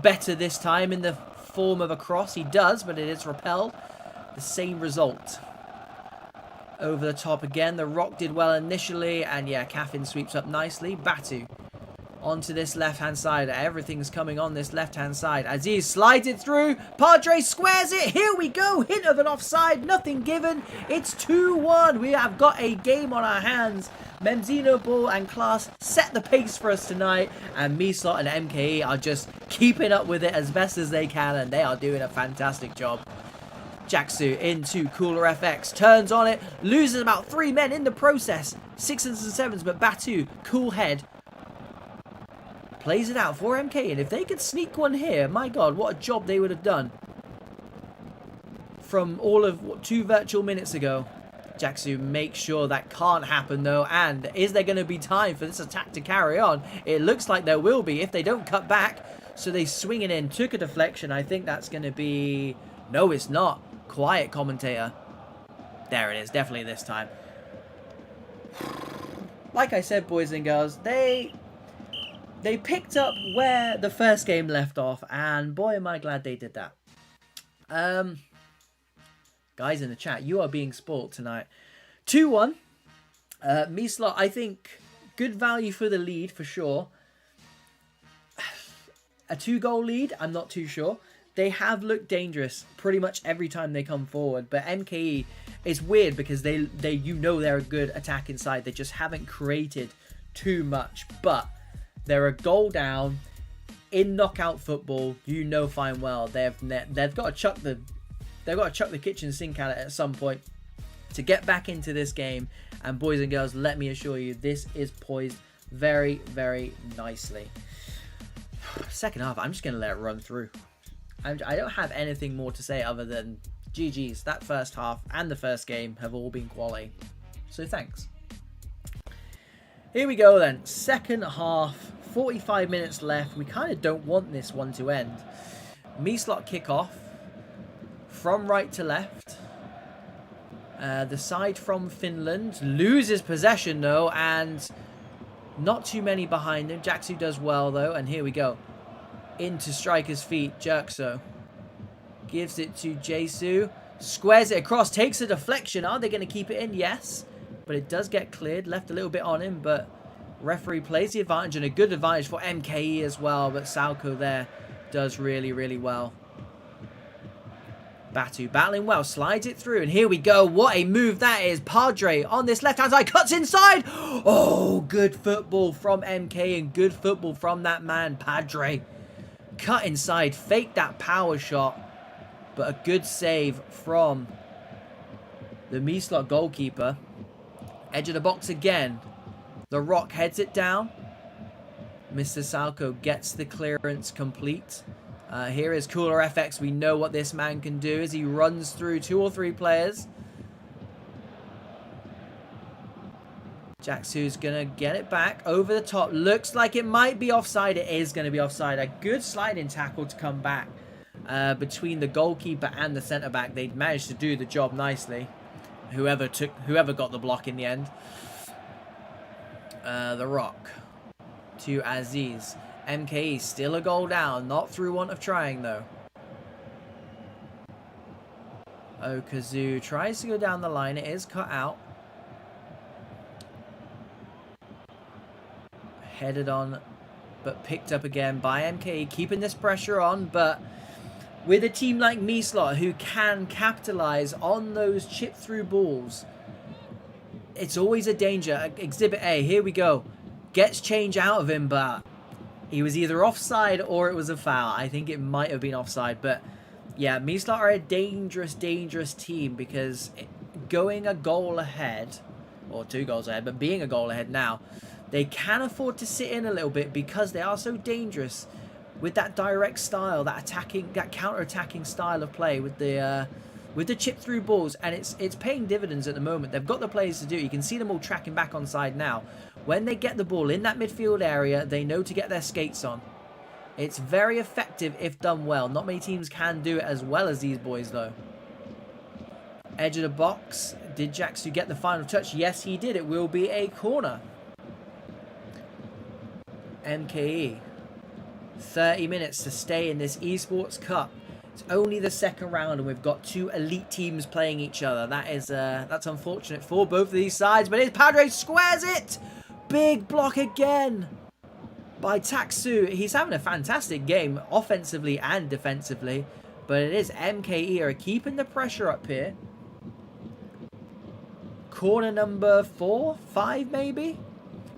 better this time in the form of a cross. He does, but it is repelled. The same result. Over the top again. The Rock did well initially. And yeah, Caffin sweeps up nicely. Batu. Onto this left-hand side. Everything's coming on this left-hand side. Aziz slides it through. Padre squares it. Here we go. Hint of an offside. Nothing given. It's 2-1. We have got a game on our hands. Memzinhoball and Class set the pace for us tonight. And Meeslot and MKE are just keeping up with it as best as they can. And they are doing a fantastic job. Jaksu into Cooler FX. Turns on it. Loses about 3 men in the process. 6s and 7s. But Batu, cool head. Plays it out for MK, and if they could sneak one here, my God, what a job they would have done from all of 2 virtual minutes ago. Jaxu makes sure that can't happen though. And is there going to be time for this attack to carry on? It looks like there will be if they don't cut back. So they swing it in, took a deflection. I think that's going to be... No, it's not. Quiet, commentator. There it is, definitely this time. Like I said, boys and girls, they picked up where the first game left off, and boy am I glad they did that. Guys in the chat, you are being spoilt tonight. 2-1. Meeslot, I think, good value for the lead for sure. A 2-goal lead, I'm not too sure. They have looked dangerous pretty much every time they come forward, but MKE, it's weird because they you know they're a good attack inside. They just haven't created too much, but they're a goal down in knockout football. You know fine well they've got to chuck the kitchen sink at it at some point to get back into this game. And boys and girls, let me assure you, this is poised very, very nicely. Second half, I'm just going to let it run through. I don't have anything more to say other than GG's. That first half and the first game have all been quality. So thanks. Here we go then. Second half, 45 minutes left. We kind of don't want this one to end. Meeslot kickoff from right to left. The side from Finland loses possession though, and not too many behind him. Jaxu does well though, and here we go. Into striker's feet, Jerkso gives it to Jesu, squares it across, takes a deflection. Are they going to keep it in? Yes, but it does get cleared. Left a little bit on him, but referee plays the advantage, and a good advantage for MKE as well. But Salco there does really, really well. Batu battling well, slides it through, and here we go. What a move that is. Padre on this left-hand side, cuts inside. Oh, good football from MK, and good football from that man, Padre. Cut inside, fake that power shot, but a good save from the Meeslot goalkeeper. Edge of the box again. The Rock heads it down. Mr. Salco gets the clearance complete. Here is Cooler FX. We know what this man can do as he runs through 2 or 3 players. Jaxu's going to get it back over the top. Looks like it might be offside. It is going to be offside. A good sliding tackle to come back between the goalkeeper and the centre-back. They managed to do the job nicely. Whoever got the block in the end. The Rock to Aziz. MKE still a goal down. Not through want of trying, though. Okazu tries to go down the line. It is cut out. Headed on, but picked up again by MKE. Keeping this pressure on, but with a team like Meeslot who can capitalize on those chip-through balls, it's always a danger. Exhibit A, here we go. Gets change out of him, but he was either offside or it was a foul. I think it might have been offside, but yeah, Meeslot are a dangerous, dangerous team because going a goal ahead, or 2 goals ahead, but being a goal ahead now, they can afford to sit in a little bit because they are so dangerous with that direct style, that counter-attacking style of play with the chip-through balls, and it's paying dividends at the moment. They've got the players to do it. You can see them all tracking back on side now. When they get the ball in that midfield area, they know to get their skates on. It's very effective if done well. Not many teams can do it as well as these boys, though. Edge of the box. Did Jaxu get the final touch? Yes, he did. It will be a corner. MKE. 30 minutes to stay in this Esports Cup. It's only the second round, and we've got 2 elite teams playing each other. That's unfortunate for both of these sides, but Padre squares it. Big block again by Taksu. He's having a fantastic game, offensively and defensively, but it is MKE are keeping the pressure up here. Corner number 4, 5 maybe.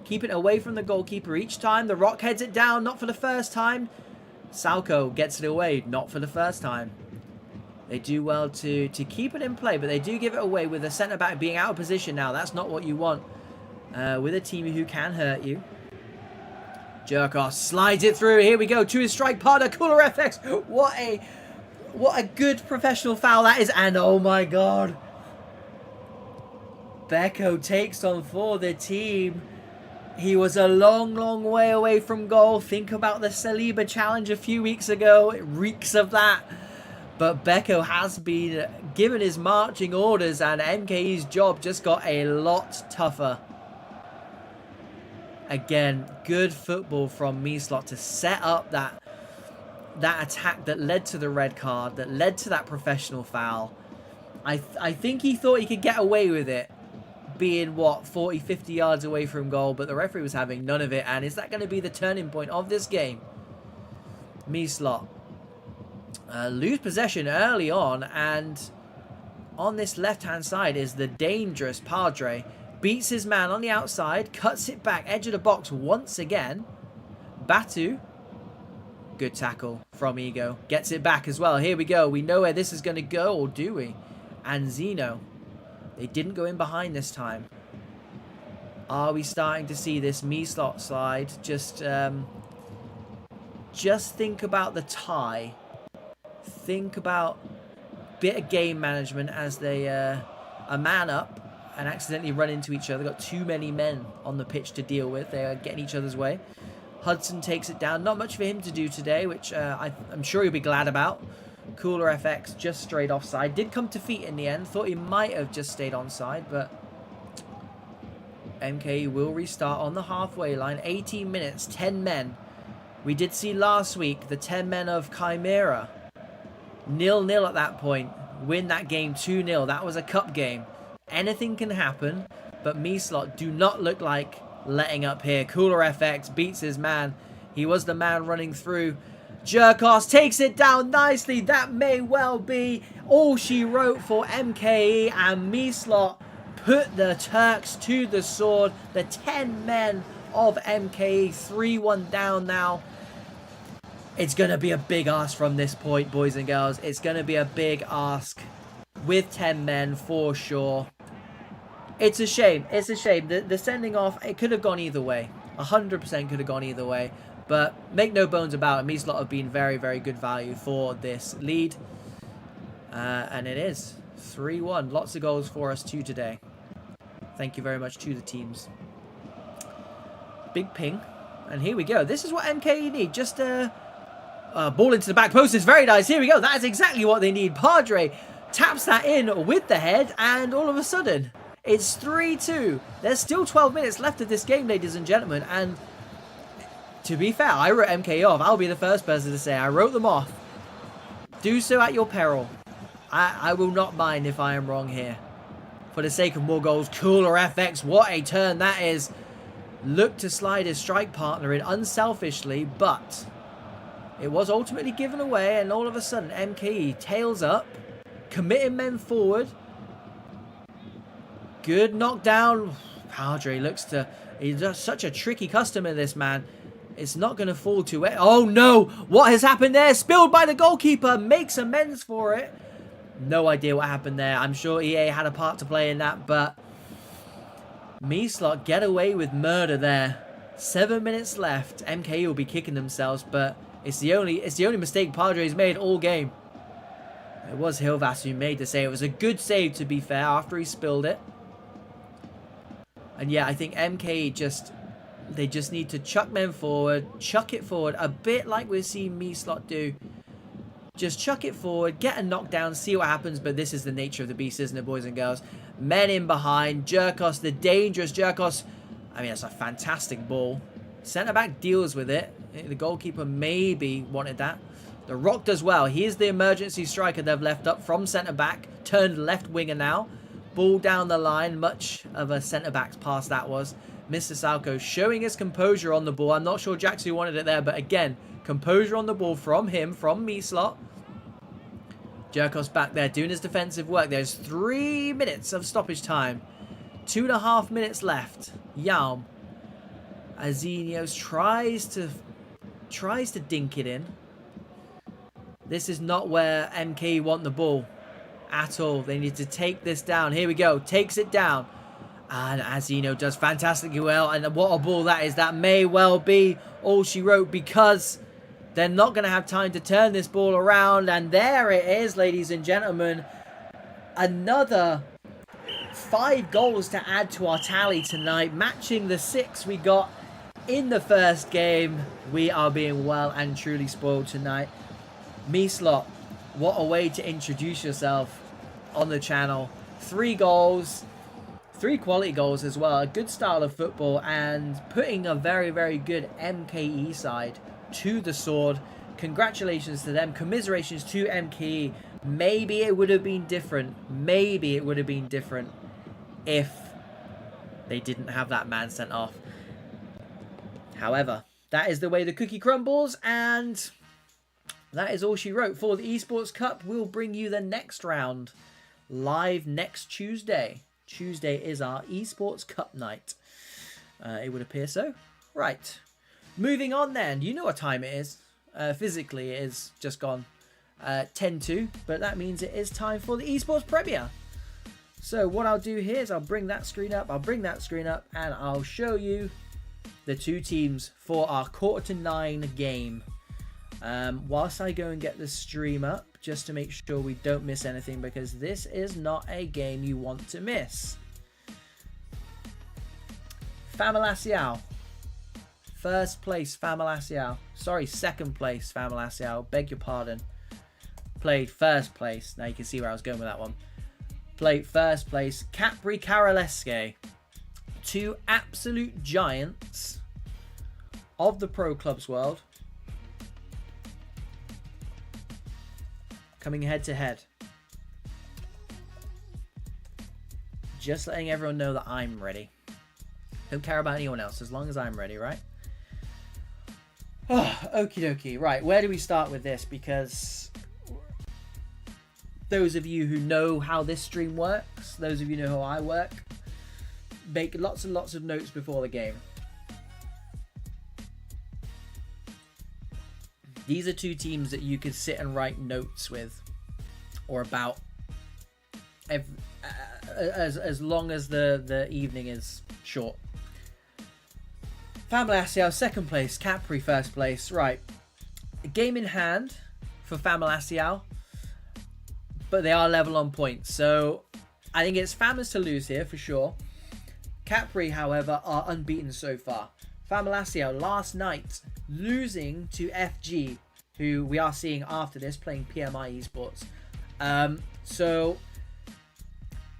Keeping it away from the goalkeeper each time. The Rock heads it down, not for the first time. Salco gets it away, not for the first time. They do well to keep it in play, but they do give it away with the centre-back being out of position now. That's not what you want with a team who can hurt you. Jerkos slides it through. Here we go to his strike partner, Cooler FX. What a good professional foul that is, and oh my god. Becco takes on for the team. He was a long, long way away from goal. Think about the Saliba challenge a few weeks ago. It reeks of that. But Becco has been given his marching orders, and MKE's job just got a lot tougher. Again, good football from Meeslot to set up that attack that led to the red card, that led to that professional foul. I think he thought he could get away with it, being, what, 40, 50 yards away from goal, but the referee was having none of it. And is that going to be the turning point of this game? Meeslot lose possession early on, and on this left-hand side is the dangerous Padre. Beats his man on the outside, cuts it back, edge of the box once again. Batu, good tackle from Ego, gets it back as well. Here we go. We know where this is going to go, or do we? And Zeno, they didn't go in behind this time. Are we starting to see this Meeslot slide? Just think about the tie. Think about a bit of game management as they a man up and accidentally run into each other. Got too many men on the pitch to deal with. They are getting each other's way. Hudson takes it down. Not much for him to do today, which I'm sure he'll be glad about. Cooler FX just straight offside. Did come to feet in the end. Thought he might have just stayed onside, but MKE will restart on the halfway line. 18 minutes, 10 men. We did see last week the 10 men of Chimera 0-0 at that point. Win that game 2-0. That was a cup game. Anything can happen, but Meeslot do not look like letting up here. Cooler FX beats his man. He was the man running through. Jerkos takes it down nicely. That may well be all she wrote for MKE, and Meeslot put the Turks to the sword. The 10 men of MKE 3-1 down now. It's going to be a big ask from this point, boys and girls. It's going to be a big ask with 10 men for sure. It's a shame. It's a shame. The sending off, it could have gone either way. 100% could have gone either way. But make no bones about it, Meeslot have been very, very good value for this lead. And it is 3-1. Lots of goals for us too today. Thank you very much to the teams. Big ping. And here we go. This is what MKE need. Just a ball into the back post. It's very nice. Here we go. That is exactly what they need. Padre taps that in with the head. And all of a sudden, it's 3-2. There's still 12 minutes left of this game, ladies and gentlemen. And to be fair, I wrote MKE off. I'll be the first person to say I wrote them off. Do so at your peril. I will not mind if I am wrong here. For the sake of more goals, Cooler FX, what a turn that is. Looked to slide his strike partner in unselfishly, but it was ultimately given away, and all of a sudden MKE tails up, committing men forward. Good knockdown. Padre looks to... He's just such a tricky customer, this man. It's not going to fall to it. Oh no! What has happened there? Spilled by the goalkeeper. Makes amends for it. No idea what happened there. I'm sure EA had a part to play in that, but Meeslot get away with murder there. 7 minutes left. MKE will be kicking themselves, but it's the only mistake Padres made all game. It was Hilvas who made the save. It was a good save, to be fair, after he spilled it. And yeah, I think MKE they just need to chuck men forward, chuck it forward, a bit like we're seeing Meeslot do. Just chuck it forward, get a knockdown, see what happens, but this is the nature of the beast, isn't it, boys and girls? Men in behind, Jerkos, the dangerous Jerkos. I mean, that's a fantastic ball. Centre-back deals with it. The goalkeeper maybe wanted that. The Rock does well. He is the emergency striker they've left up from centre-back. Turned left winger now. Ball down the line. Much of a centre-back's pass that was. Mr. Salco showing his composure on the ball. I'm not sure Jackson wanted it there, but again, composure on the ball from him, from Meeslot. Jerkos back there doing his defensive work. There's 3 minutes of stoppage time. 2.5 minutes left. Yaum. Azenios tries to dink it in. This is not where MKE want the ball at all. They need to take this down. Here we go. Takes it down. And Azeno does fantastically well. And what a ball that is. That may well be all she wrote, because they're not going to have time to turn this ball around. And there it is, ladies and gentlemen. Another 5 goals to add to our tally tonight, matching the 6 we got in the first game. We are being well and truly spoiled tonight. Meeslot, what a way to introduce yourself on the channel. 3 goals, 3 quality goals as well. A good style of football and putting a very, very good MKE side to the sword. Congratulations to them. Commiserations to MKE. Maybe it would have been different. Maybe it would have been different if they didn't have that man sent off. However, that is the way the cookie crumbles, and that is all she wrote for the Esports Cup. We'll bring you the next round live next Tuesday. Tuesday is our Esports Cup night. It would appear so. Right. Moving on then. You know what time it is. Physically, it is just gone 10-2, but that means it is time for the Esports Premier. So what I'll do here is I'll bring that screen up, and I'll show you the 2 teams for our 8:45 game. Whilst I go and get the stream up, just to make sure we don't miss anything, because this is not a game you want to miss. FAMALICAO. First place, FAMALICAO. Sorry, second place, FAMALICAO. Beg your pardon. Played first place. Now you can see where I was going with that one. Played first place, CAPRICAROLESQUE. 2 absolute giants of the pro clubs world, coming head to head. Just letting everyone know that I'm ready. Don't care about anyone else as long as I'm ready, right? Oh, okie dokie. Right, where do we start with this? Because those of you who know how this stream works, those of you know how I work, make lots and lots of notes before the game. These are 2 teams that you could sit and write notes with, or about, as long as the evening is short. FAMALICAO second place, Capri first place. Right, a game in hand for FAMALICAO, but they are level on points, so I think it's Famas to lose here for sure. Capri, however, are unbeaten so far. FAMALICAO last night losing to FG, who we are seeing after this playing PMI Esports. So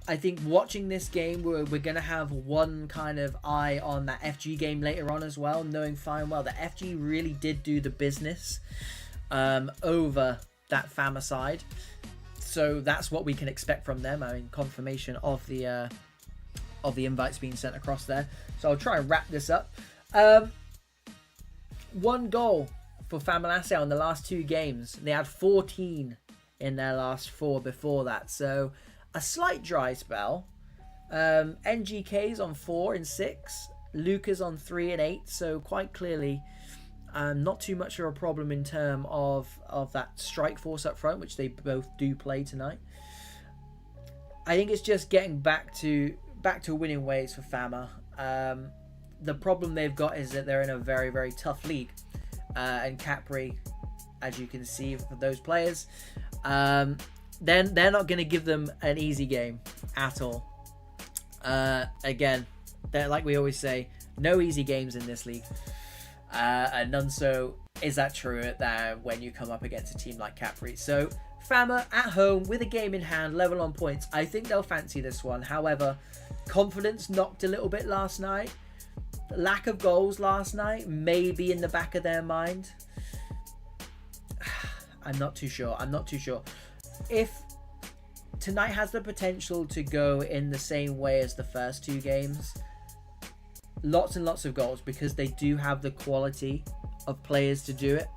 I think watching this game, we're going to have one kind of eye on that FG game later on as well, knowing fine well that FG really did do the business over that FAMA side. So that's what we can expect from them. I mean, confirmation of the invites being sent across there. So I'll try and wrap this up. 1 goal for FAMALICAO in the last 2 games. They had 14 in their last 4 before that. So a slight dry spell. NGK's on 4 and 6. Luca's on 3 and 8. So quite clearly, not too much of a problem in terms of that strike force up front, which they both do play tonight. I think it's just getting back to winning ways for FAMA. The problem they've got is that they're in a very, very tough league. And Capri, as you can see for those players, then they're not going to give them an easy game at all. Again, like we always say, no easy games in this league. And none so is that true when you come up against a team like Capri. So FAMA at home with a game in hand, level on points. I think they'll fancy this one. However, confidence knocked a little bit last night. Lack of goals last night, maybe in the back of their mind. I'm not too sure. If tonight has the potential to go in the same way as the first 2 games, lots and lots of goals, because they do have the quality of players to do it.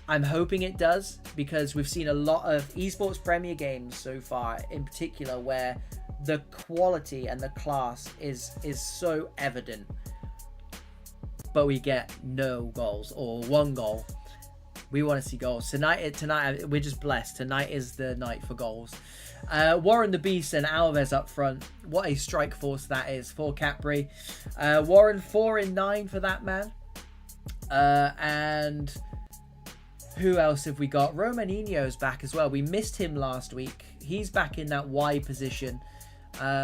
I'm hoping it does, because we've seen a lot of Esports Premier games so far, in particular, where the quality and the class is so evident, but we get no goals or 1 goal. We want to see goals. Tonight we're just blessed. Tonight is the night for goals. Warren the Beast and Alves up front. What a strike force that is for Capri. Warren 4 and 9 for that man. And Who else have we got? Romaninho's back as well. We missed him last week. He's back in that wide position.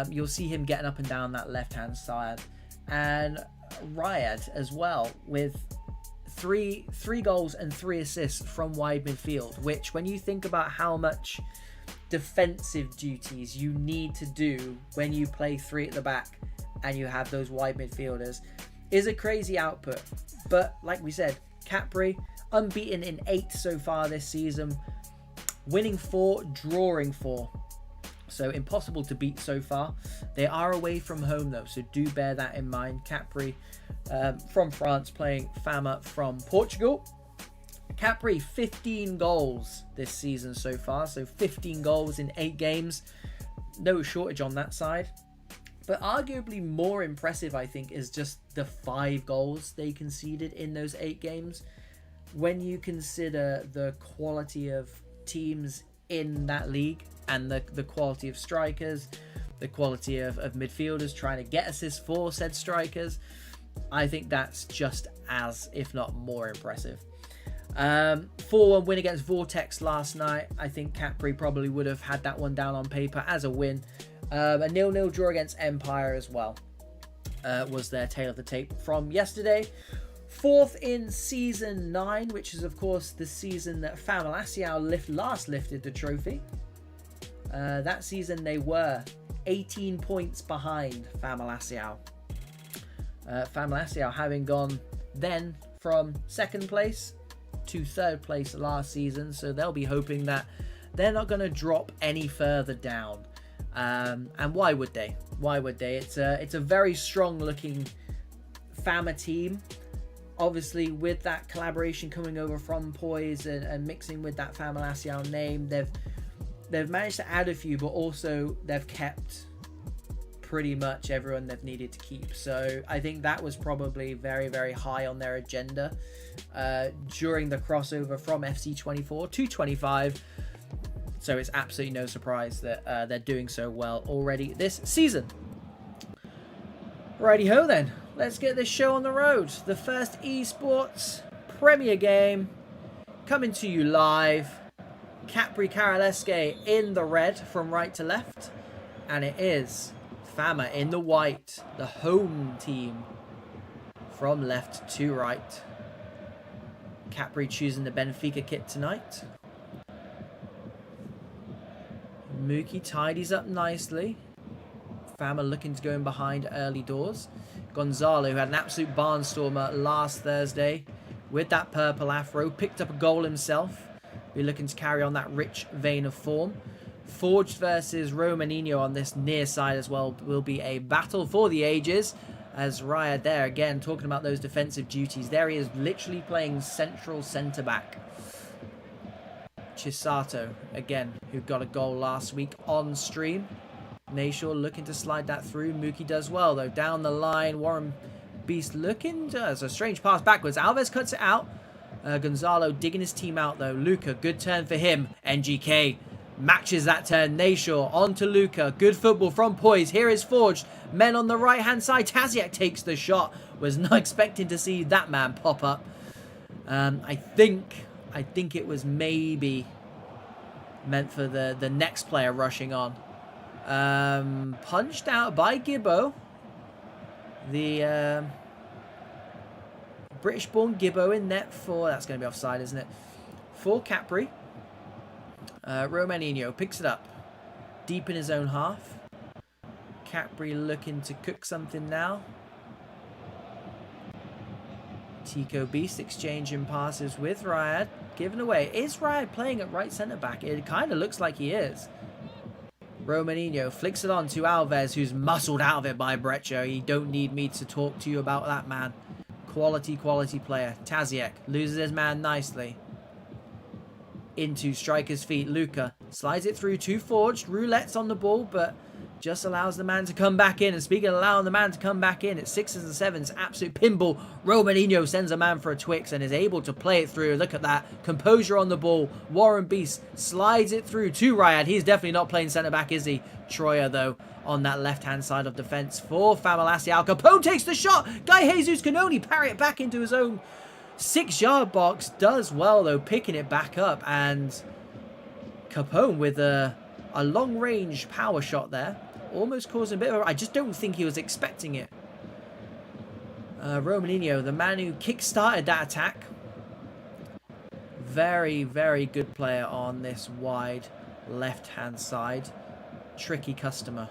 You'll see him getting up and down that left-hand side. And Riyad as well, with three goals and 3 assists from wide midfield, which when you think about how much defensive duties you need to do when you play 3 at the back and you have those wide midfielders, is a crazy output. But like we said, Capri unbeaten in 8 so far this season, winning 4, drawing 4. So impossible to beat so far. They are away from home though, so do bear that in mind. Capri from France playing Fama from Portugal. Capri 15 goals this season so far, so 15 goals in 8 games. No shortage on that side. But arguably more impressive, I think, is just the 5 goals they conceded in those 8 games. When you consider the quality of teams in that league and the quality of strikers, the quality of midfielders trying to get assists for said strikers, I think that's just as, if not more, impressive. 4-1 win against Vortex last night. I think Capri probably would have had that one down on paper as a win. A 0-0 draw against Empire as well was their tail of the tape from yesterday. 4th in Season 9, which is, of course, the season that FAMALICAO last lifted the trophy. That season, they were 18 points behind FAMALICAO. FAMALICAO having gone then from 2nd place to 3rd place last season, so they'll be hoping that they're not going to drop any further down. And why would they? Why would they? It's a very strong-looking FAMA team. Obviously, with that collaboration coming over from Poise and mixing with that FAMALICAO name, they've managed to add a few, but also they've kept pretty much everyone they've needed to keep. So I think that was probably very, very high on their agenda during the crossover from FC24 to 25. So it's absolutely no surprise that they're doing so well already this season. Righty ho then. Let's get this show on the road. The first Esports Premier game coming to you live. CAPRICAROLESQUE in the red from right to left. And it is FAMA in the white, the home team, from left to right. Capri choosing the Benfica kit tonight. Mookie tidies up nicely. FAMA looking to go in behind early doors. Gonzalo, who had an absolute barnstormer last Thursday with that purple afro, picked up a goal himself. Be looking to carry on that rich vein of form. Forged versus Romaninho on this near side as well will be a battle for the ages. As Riyad there again talking about those defensive duties. There he is, literally playing central centre back. Chisato again, who got a goal last week on stream. Nayshaw looking to slide that through. Mookie does well though. Down the line, Warren Beast looking to, as a strange pass backwards. Alves cuts it out. Gonzalo digging his team out though. Luca, good turn for him. NGK matches that turn. Nayshaw on to Luca. Good football from Poise. Here is Forged. Men on the right hand side. Taziak takes the shot. Was not expecting to see that man pop up. I think it was maybe meant for the next player rushing on. Punched out by Gibbo. The British-born Gibbo in net for... That's going to be offside, isn't it? For Capri. Romaninho picks it up. Deep in his own half. Capri looking to cook something now. Tico Beast exchanging passes with Riyad. Given away. Is Riyad playing at right centre-back? It kind of looks like he is. Romaninho flicks it on to Alves, who's muscled out of it by Breccia. You don't need me to talk to you about that man. Quality player. Taziak loses his man nicely. Into striker's feet. Luca slides it through to Forged. Roulette's on the ball, but just allows the man to come back in. And speaking of allowing the man to come back in, it's 6s and 7s. Absolute pinball. Romaninho sends a man for a Twix and is able to play it through. Look at that. Composure on the ball. Warren Beast slides it through to Riyad. He's definitely not playing centre-back, is he? Troya, though, on that left-hand side of defence for FAMALICAO. Capone takes the shot. Guy Jesus can only parry it back into his own 6-yard box does well, though, picking it back up. And Capone with a long-range power shot there. Almost causing a bit of I just don't think he was expecting it. Romaninho, the man who kick-started that attack. Very, very good player on this wide left-hand side. Tricky customer.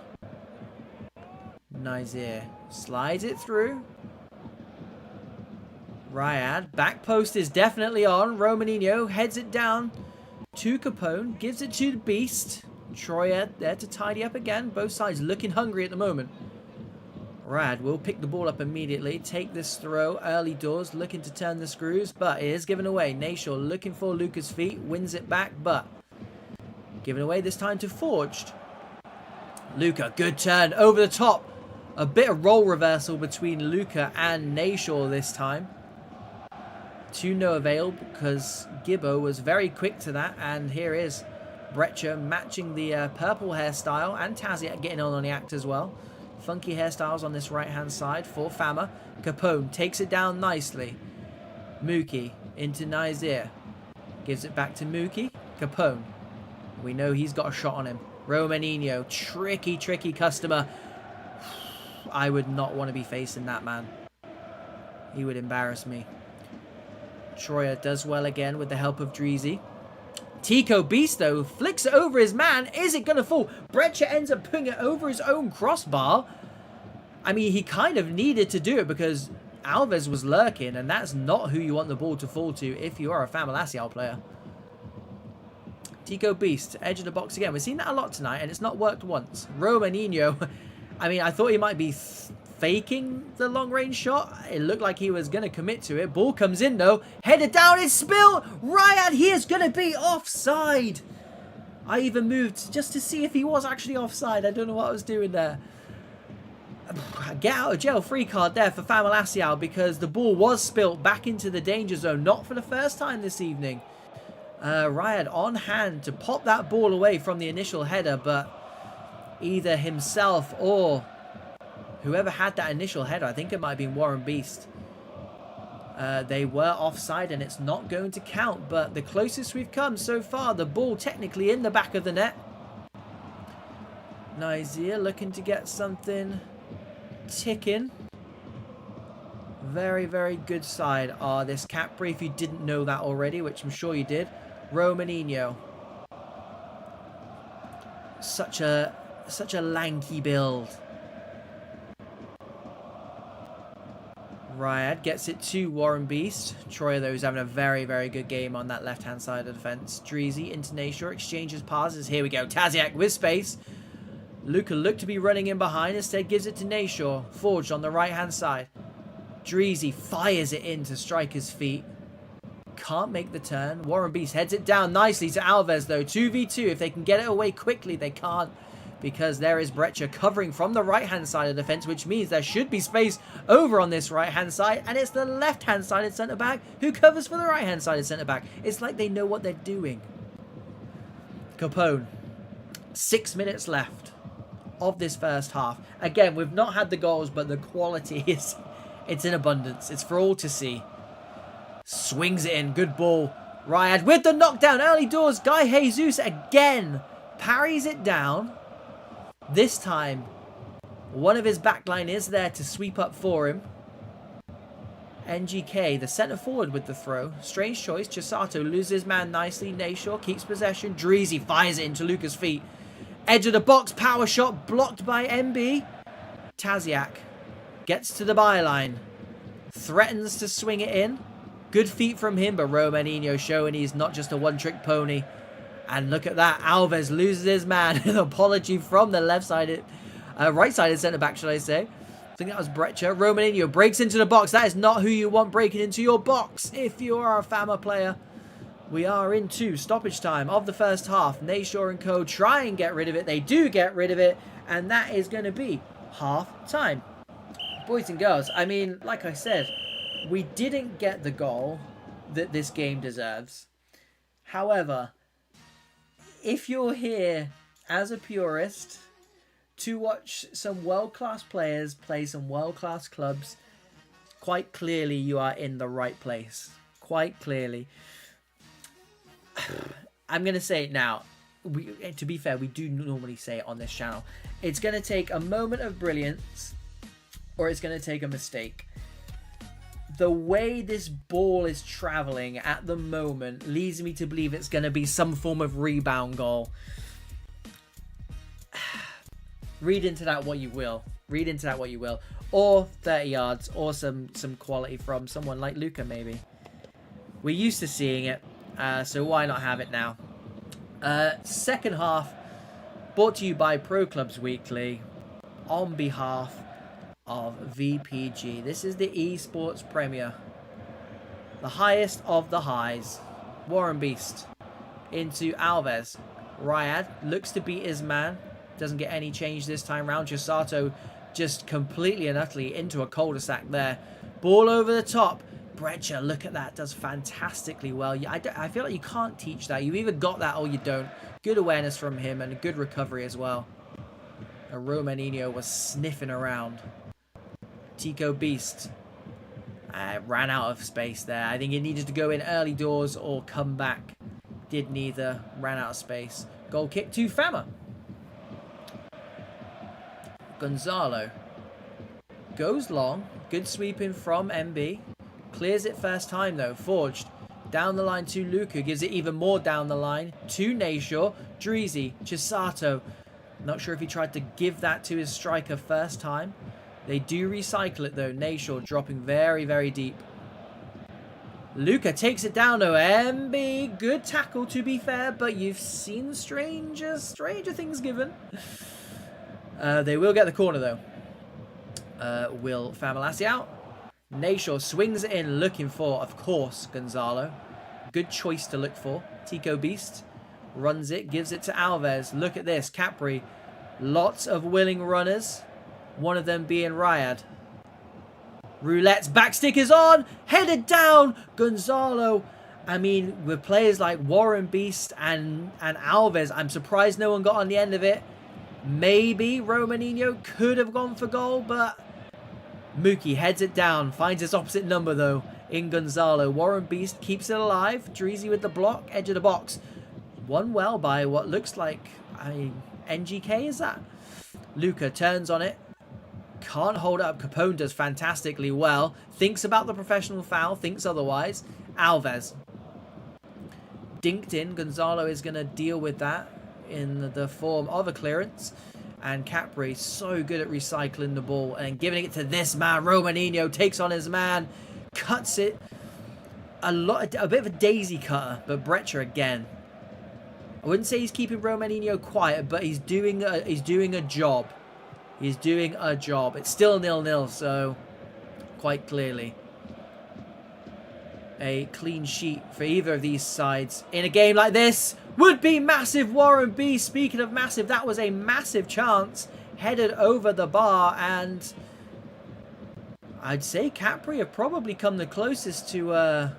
Nazir slides it through. Ryad, back post is definitely on. Romaninho heads it down to Capone. Gives it to the Beast. Troyer there to tidy up again. Both sides looking hungry at the moment. Rad will pick the ball up immediately. Take this throw. Early doors. Looking to turn the screws. But it is given away. Nashaw looking for Luca's feet. Wins it back. But given away this time to Forged. Luca. Good turn. Over the top. A bit of role reversal between Luca and Nashaw this time. To no avail because Gibbo was very quick to that. And here is Brecher matching the purple hairstyle. And Taziat getting on the act as well. Funky hairstyles on this right-hand side for Fama. Capone takes it down nicely. Mookie into Nazir. Gives it back to Mookie. Capone. We know he's got a shot on him. Romaninho. Tricky, tricky customer. I would not want to be facing that man. He would embarrass me. Troyer does well again with the help of Dreezy. Tico Beast, though, flicks it over his man. Is it going to fall? Brecher ends up putting it over his own crossbar. I mean, he kind of needed to do it because Alves was lurking, and that's not who you want the ball to fall to if you are a FAMALICAO player. Tico Beast, edge of the box again. We've seen that a lot tonight, and it's not worked once. Romaninho, I mean, I thought he might be faking the long-range shot. It looked like he was going to commit to it. Ball comes in, though. Headed down, it's spilled. Ryan, he is going to be offside. I even moved just to see if he was actually offside. I don't know what I was doing there. Get out of jail free card there for FAMALICAO because the ball was spilt back into the danger zone. Not for the first time this evening. Ryan on hand to pop that ball away from the initial header, but either himself or whoever had that initial header, I think it might have been Warren Beast. They were offside and it's not going to count. But the closest we've come so far, the ball technically in the back of the net. Nazir looking to get something ticking. Very, very good side are this Capri, if you didn't know that already, which I'm sure you did. Romaninho. Such a lanky build. Ryad gets it to Warren Beast. Troyer, though, is having a very, very good game on that left-hand side of the defense. Dreezy into Nashor, exchanges passes. Here we go. Taziak with space. Luca looked to be running in behind. Instead, gives it to Nashor. Forged on the right-hand side. Dreezy fires it in to Striker's feet. Can't make the turn. Warren Beast heads it down nicely to Alves, though. 2v2. If they can get it away quickly, they can't. Because there is Brecher covering from the right-hand side of the defense, which means there should be space over on this right-hand side. And it's the left-hand sided centre-back who covers for the right-hand sided centre-back. It's like they know what they're doing. Capone. 6 minutes left of this first half. Again, we've not had the goals, but the quality is... it's in abundance. It's for all to see. Swings it in. Good ball. Ryad with the knockdown. Early doors. Guy Jesus again parries it down. This time, one of his backline is there to sweep up for him. NGK, the centre forward with the throw. Strange choice. Chisato loses his man nicely. Nashor keeps possession. Dreezy fires it into Luca's feet. Edge of the box. Power shot blocked by MB. Taziak gets to the byline. Threatens to swing it in. Good feet from him, but Romaninho showing he's not just a one-trick pony. And look at that. Alves loses his man. An apology from the left-sided, right-sided centre-back, should I say. I think that was Brecher. Romaninho breaks into the box. That is not who you want breaking into your box if you are a FAMA player. We are into stoppage time of the first half. Nashor and co try and get rid of it. They do get rid of it. And that is going to be half-time. Boys and girls, I mean, like I said, we didn't get the goal that this game deserves. However, if you're here as a purist to watch some world-class players play some world-class clubs, quite clearly you are in the right place. Quite clearly. I'm going to say it now. To be fair, we do normally say it on this channel. It's going to take a moment of brilliance, or it's going to take a mistake. The way this ball is traveling at the moment leads me to believe it's going to be some form of rebound goal. Read into that what you will. Read into that what you will. Or 30 yards, or some quality from someone like Luka, maybe. We're used to seeing it, so why not have it now? Second half, brought to you by Pro Clubs Weekly, on behalf of VPG. This is the Esports Premier. The highest of the highs. Warren Beast into Alves. Riyad looks to beat his man. Doesn't get any change this time round. Chisato just completely and utterly into a cul-de-sac there. Ball over the top. Brecher, look at that. Does fantastically well. I feel like you can't teach that. You either got that or you don't. Good awareness from him and a good recovery as well. And Romaninho was sniffing around. Tico Beast ran out of space there. I think he needed to go in early doors or come back. Did neither. Ran out of space. Goal kick to Fama. Gonzalo goes long. Good sweeping from MB. Clears it first time though. Forged. Down the line to Luku. Gives it even more down the line to Nayshaw. Dreezy. Chisato. Not sure if he tried to give that to his striker first time. They do recycle it though. Nayshaw dropping very, very deep. Luka takes it down though. MB. Good tackle to be fair. But you've seen stranger things given. They will get the corner though. Will FAMALICAO. Nayshaw swings it in, looking for, of course, Gonzalo. Good choice to look for. Tico Beast runs it, gives it to Alves. Look at this, Capri. Lots of willing runners. One of them being Riyad. Roulette's backstick is on. Headed down. Gonzalo. I mean, with players like Warren Beast and Alves, I'm surprised no one got on the end of it. Maybe Romaninho could have gone for goal, but Mookie heads it down. Finds his opposite number, though, in Gonzalo. Warren Beast keeps it alive. Dreezy with the block. Edge of the box. Won well by what looks like... NGK, is that? Luka turns on it. Can't hold it up. Capone does fantastically well. Thinks about the professional foul. Thinks otherwise. Alves. Dinked in. Gonzalo is going to deal with that in the form of a clearance. And Capri so good at recycling the ball and giving it to this man. Romaninho takes on his man. Cuts it. A bit of a daisy cutter. But Brecher again. I wouldn't say he's keeping Romaninho quiet, but he's doing a job. He's doing a job. It's still 0-0, so quite clearly a clean sheet for either of these sides in a game like this would be massive. Warren B, speaking of massive, that was a massive chance headed over the bar, and I'd say Capri have probably come the closest to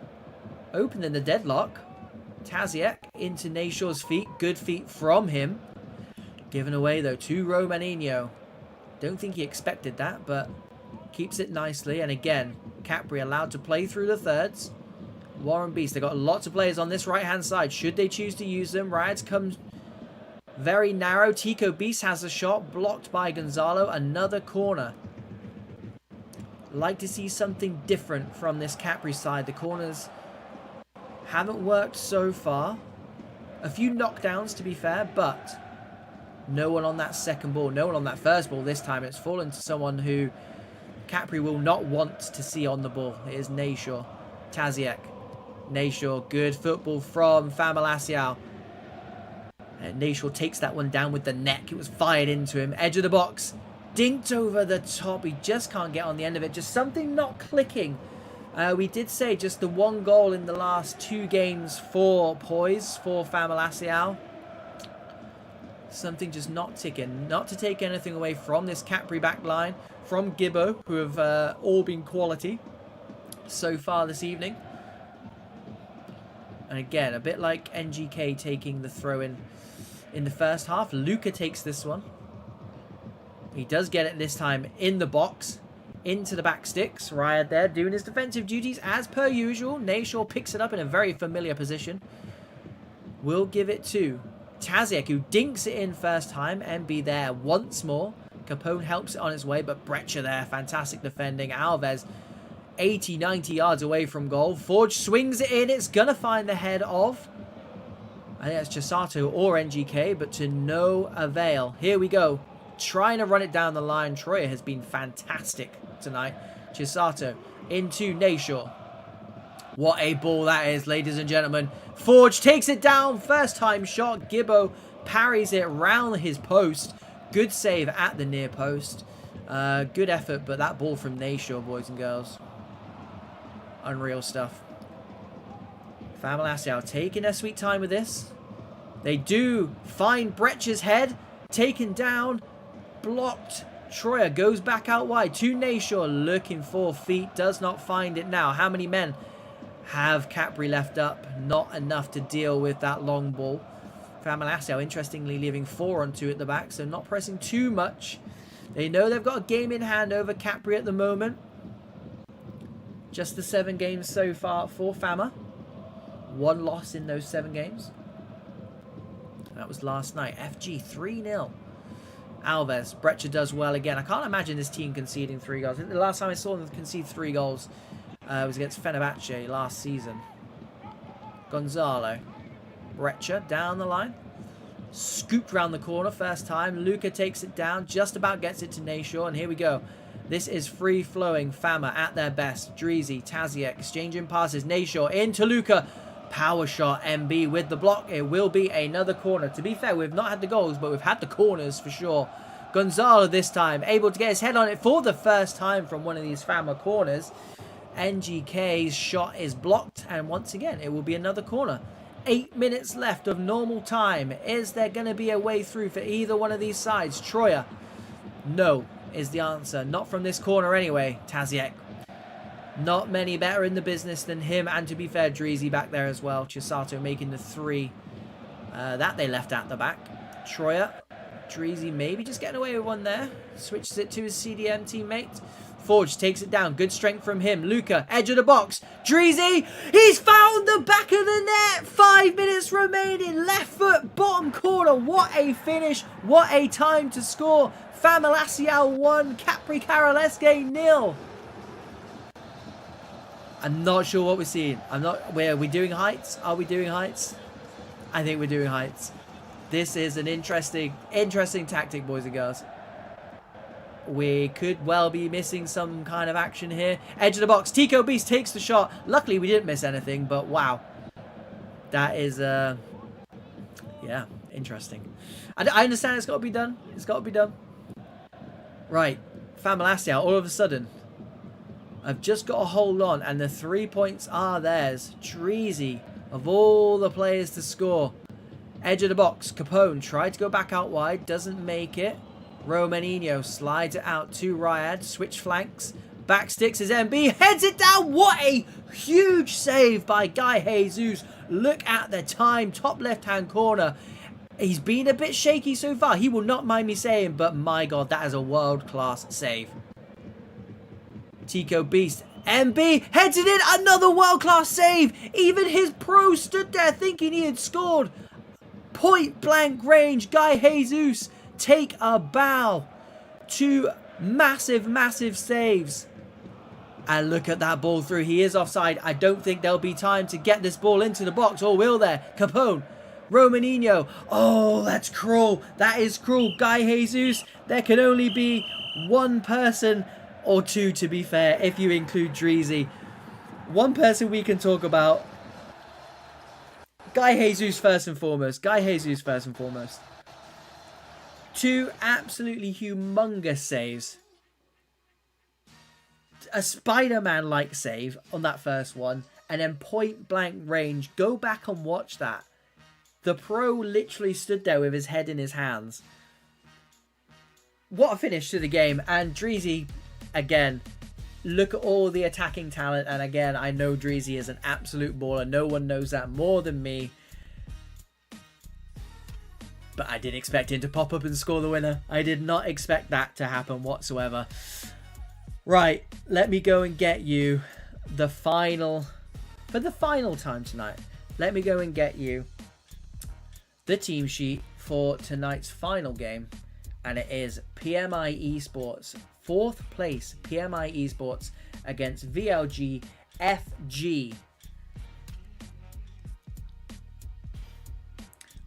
opening the deadlock. Taziek into Nayshaw's feet. Good feet from him. Given away though to Romaninho. Don't think he expected that, but keeps it nicely. And again, Capri allowed to play through the thirds. Warren Beast, they've got lots of players on this right-hand side. Should they choose to use them? Riots comes very narrow. Tico Beast has a shot. Blocked by Gonzalo. Another corner. Like to see something different from this Capri side. The corners haven't worked so far. A few knockdowns to be fair, but no one on that second ball. No one on that first ball this time. It's fallen to someone who Capri will not want to see on the ball. It is Nayshaw. Taziek. Nayshaw, good football from FAMALICAO. And Nayshaw takes that one down with the neck. It was fired into him. Edge of the box. Dinked over the top. He just can't get on the end of it. Just something not clicking. We did say just the one goal in the last 2 games for Poise, for FAMALICAO. Something just not ticking. Not to take anything away from this Capri back line. From Gibbo, who have all been quality so far this evening. And again, a bit like NGK taking the throw in the first half. Luka takes this one. He does get it this time in the box. into the back sticks. Riot there doing his defensive duties as per usual. Nashor picks it up in a very familiar position. We'll give it to Taziek, who dinks it in first time. MB there once more. Capone helps it on its way, but Brecher there. Fantastic defending. Alves 80, 90 yards away from goal. Forge swings it in. It's going to find the head of, I think it's Chisato or NGK, but to no avail. Here we go. Trying to run it down the line. Troya has been fantastic tonight. Chisato into Nashor. What a ball that is, ladies and gentlemen. Forge takes it down. First time shot. Gibbo parries it round his post. Good save at the near post. Good effort, but that ball from Nashor, boys and girls. Unreal stuff. FAMALICAO taking their sweet time with this. They do find Brecher's head. Taken down. Blocked. Troya goes back out wide to Nashor, looking for feet. Does not find it now. How many men have Capri left up? Not enough to deal with that long ball. FAMALICAO, interestingly, leaving 4 on 2 at the back, so not pressing too much. They know they've got a game in hand over Capri at the moment. Just the 7 games so far for Fama. 1 loss in those 7 games. That was last night. FG 3-0. Alves. Brecher does well again. I can't imagine this team conceding 3 goals. The last time I saw them concede 3 goals was against Fenerbahce last season. Gonzalo. Brecher down the line. Scooped round the corner first time. Luca takes it down. Just about gets it to Nashor. And here we go. This is free-flowing Fama at their best. Dreezy, Taziek exchanging passes. Nashor into Luca. Power shot, MB with the block. It will be another corner. To be fair, we've not had the goals, but we've had the corners for sure. Gonzalo this time, able to get his head on it for the first time from one of these Fama corners. NGK's shot is blocked, and once again, it will be another corner. 8 minutes left of normal time. Is there going to be a way through for either one of these sides? Troya, no, is the answer. Not from this corner anyway. Taziek. Not many better in the business than him. And to be fair, Dreezy back there as well. Chisato making the 3 that they left at the back. Troya. Dreezy maybe just getting away with one there. Switches it to his CDM teammate. Forge takes it down. Good strength from him. Luca, edge of the box. Dreezy. He's found the back of the net. 5 minutes remaining. Left foot, bottom corner. What a finish. What a time to score. FAMALICAO 1. CAPRICAROLESQUE 0. I'm not sure what we're seeing. Are we doing heights? Are we doing heights? I think we're doing heights. This is an interesting tactic, boys and girls. We could well be missing some kind of action here. Edge of the box. Tico Beast takes the shot. Luckily, we didn't miss anything, but wow. That is, yeah, interesting. I understand it's got to be done. It's got to be done. Right. FAMALICAO, all of a sudden, I've just got to hold on, and the 3 points are theirs. Dreezy, of all the players to score. Edge of the box. Capone tried to go back out wide. Doesn't make it. Romaninho slides it out to Ryad. Switch flanks. Back sticks his MB. Heads it down. What a huge save by Guy Jesus. Look at the time. Top left-hand corner. He's been a bit shaky so far. He will not mind me saying, but my God, that is a world-class save. Tico Beast. MB heads it in. Another world-class save. Even his pro stood there thinking he had scored. Point blank range. Guy Jesus take a bow. 2 massive, massive saves. And look at that ball through. He is offside. I don't think there'll be time to get this ball into the box. Or will there? Capone. Romaninho. Oh, that's cruel. That is cruel. Guy Jesus. There can only be 1 person, or 2 to be fair, if you include Dreezy. 1 person we can talk about. Guy Jesus first and foremost. Guy Jesus first and foremost. 2 absolutely humongous saves. A Spider-Man-like save on that first one. And then point blank range. Go back and watch that. The pro literally stood there with his head in his hands. What a finish to the game. And Dreezy, again, look at all the attacking talent. And again, I know Dreezy is an absolute baller. No one knows that more than me. But I didn't expect him to pop up and score the winner. I did not expect that to happen whatsoever. Right, let me go and get you the final, for the final time tonight, let me go and get you the team sheet for tonight's final game. And it is PMI Esports, 4th place PMI Esports against VLG FG.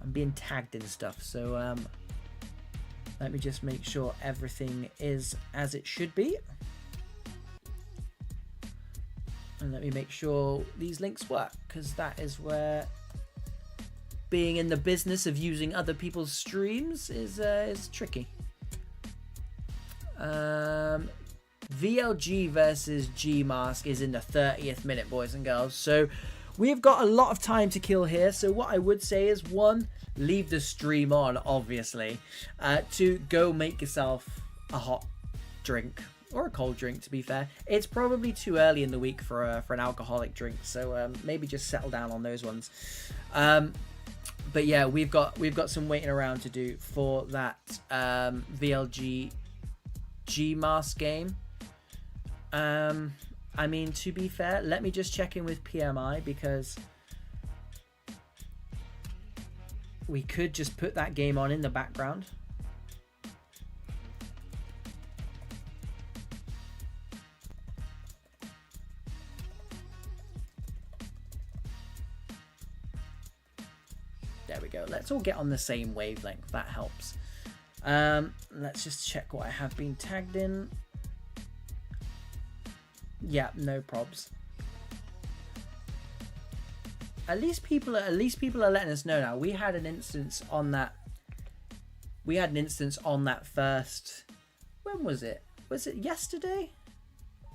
I'm being tagged and stuff, so let me just make sure everything is as it should be. And let me make sure these links work, because that is where being in the business of using other people's streams is tricky. VLG versus G-Mask is in the 30th minute, boys and girls. So we've got a lot of time to kill here. So what I would say is, 1, leave the stream on, obviously. 2, go make yourself a hot drink. Or a cold drink, to be fair. It's probably too early in the week for an alcoholic drink, so maybe just settle down on those ones. But yeah, we've got some waiting around to do for that VLG G-Mask game. I mean, to be fair, let me just check in with PMI, because we could just put that game on in the background. There we go. Let's all get on the same wavelength. That helps. Let's just check what I have been tagged in. Yeah, no probs. At least people are letting us know now. We had an instance on that. We had an instance on that first. When was it? Was it yesterday?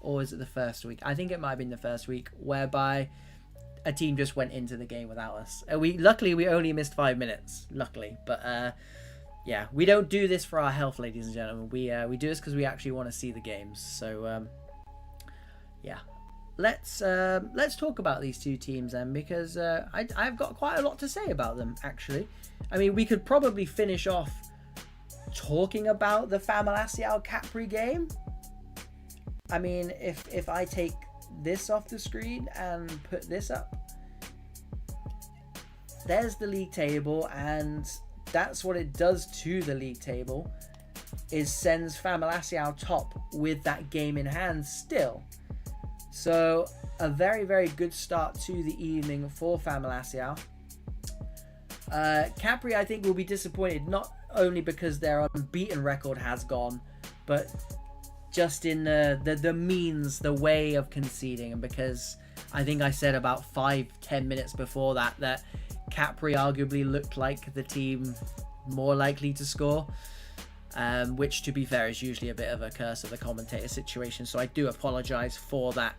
Or was it the first week? I think it might have been the first week, whereby a team just went into the game without us. Luckily we only missed 5 minutes. Luckily, but yeah, we don't do this for our health, ladies and gentlemen. We do this because we actually want to see the games. So yeah, let's talk about these two teams then, because I've got quite a lot to say about them, actually. I mean, we could probably finish off talking about the FAMALICAO Capri game. I mean, if I take this off the screen and put this up, there's the league table, and that's what it does to the league table, is sends FAMALICAO top with that game in hand still. So a very, very good start to the evening for FAMALICAO. Capri, I think, will be disappointed, not only because their unbeaten record has gone, but just in the means, the way of conceding. And because I think I said about 5-10 minutes before that Capri arguably looked like the team more likely to score, which, to be fair, is usually a bit of a curse of the commentator situation, so I do apologize for that,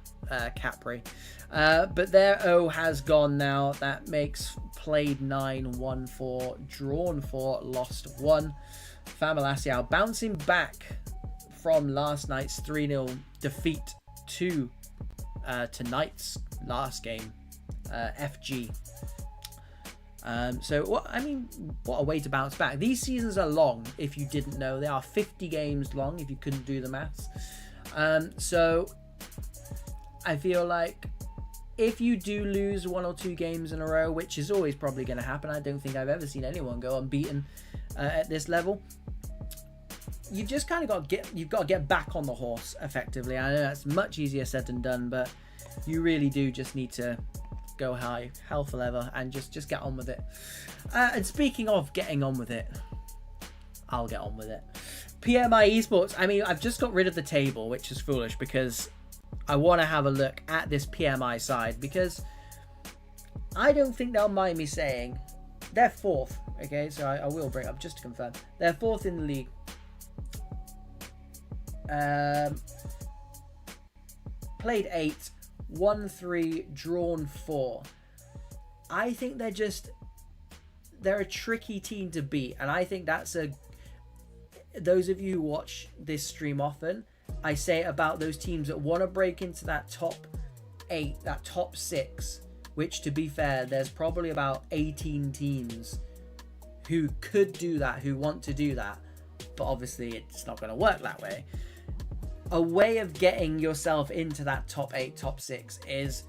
Capri. But their O has gone now. That makes played 9, won 4, drawn 4, lost 1. FAMALICAO bouncing back from last night's 3-0 defeat to tonight's last game, FG. So what a way to bounce back. These seasons are long, if you didn't know. They are 50 games long, if you couldn't do the maths. So I feel like if you do lose 1 or 2 games in a row, which is always probably going to happen, I don't think I've ever seen anyone go unbeaten at this level, you've just kind of got to get back on the horse effectively. I know that's much easier said than done, but you really do just need to go high, hell for leather, and just get on with it. And speaking of getting on with it, I'll get on with it. PMI Esports, I mean, I've just got rid of the table, which is foolish, because I want to have a look at this PMI side, because I don't think they'll mind me saying they're 4th. Okay, so I will bring up just to confirm. They're 4th in the league. Played 8, won 3, drawn 4. I think they're a tricky team to beat, and I think those of you who watch this stream often, I say about those teams that want to break into that top 8, that top 6, which, to be fair, there's probably about 18 teams who could do that, who want to do that, but obviously it's not going to work that way. a way of getting yourself into that top 8, top 6 is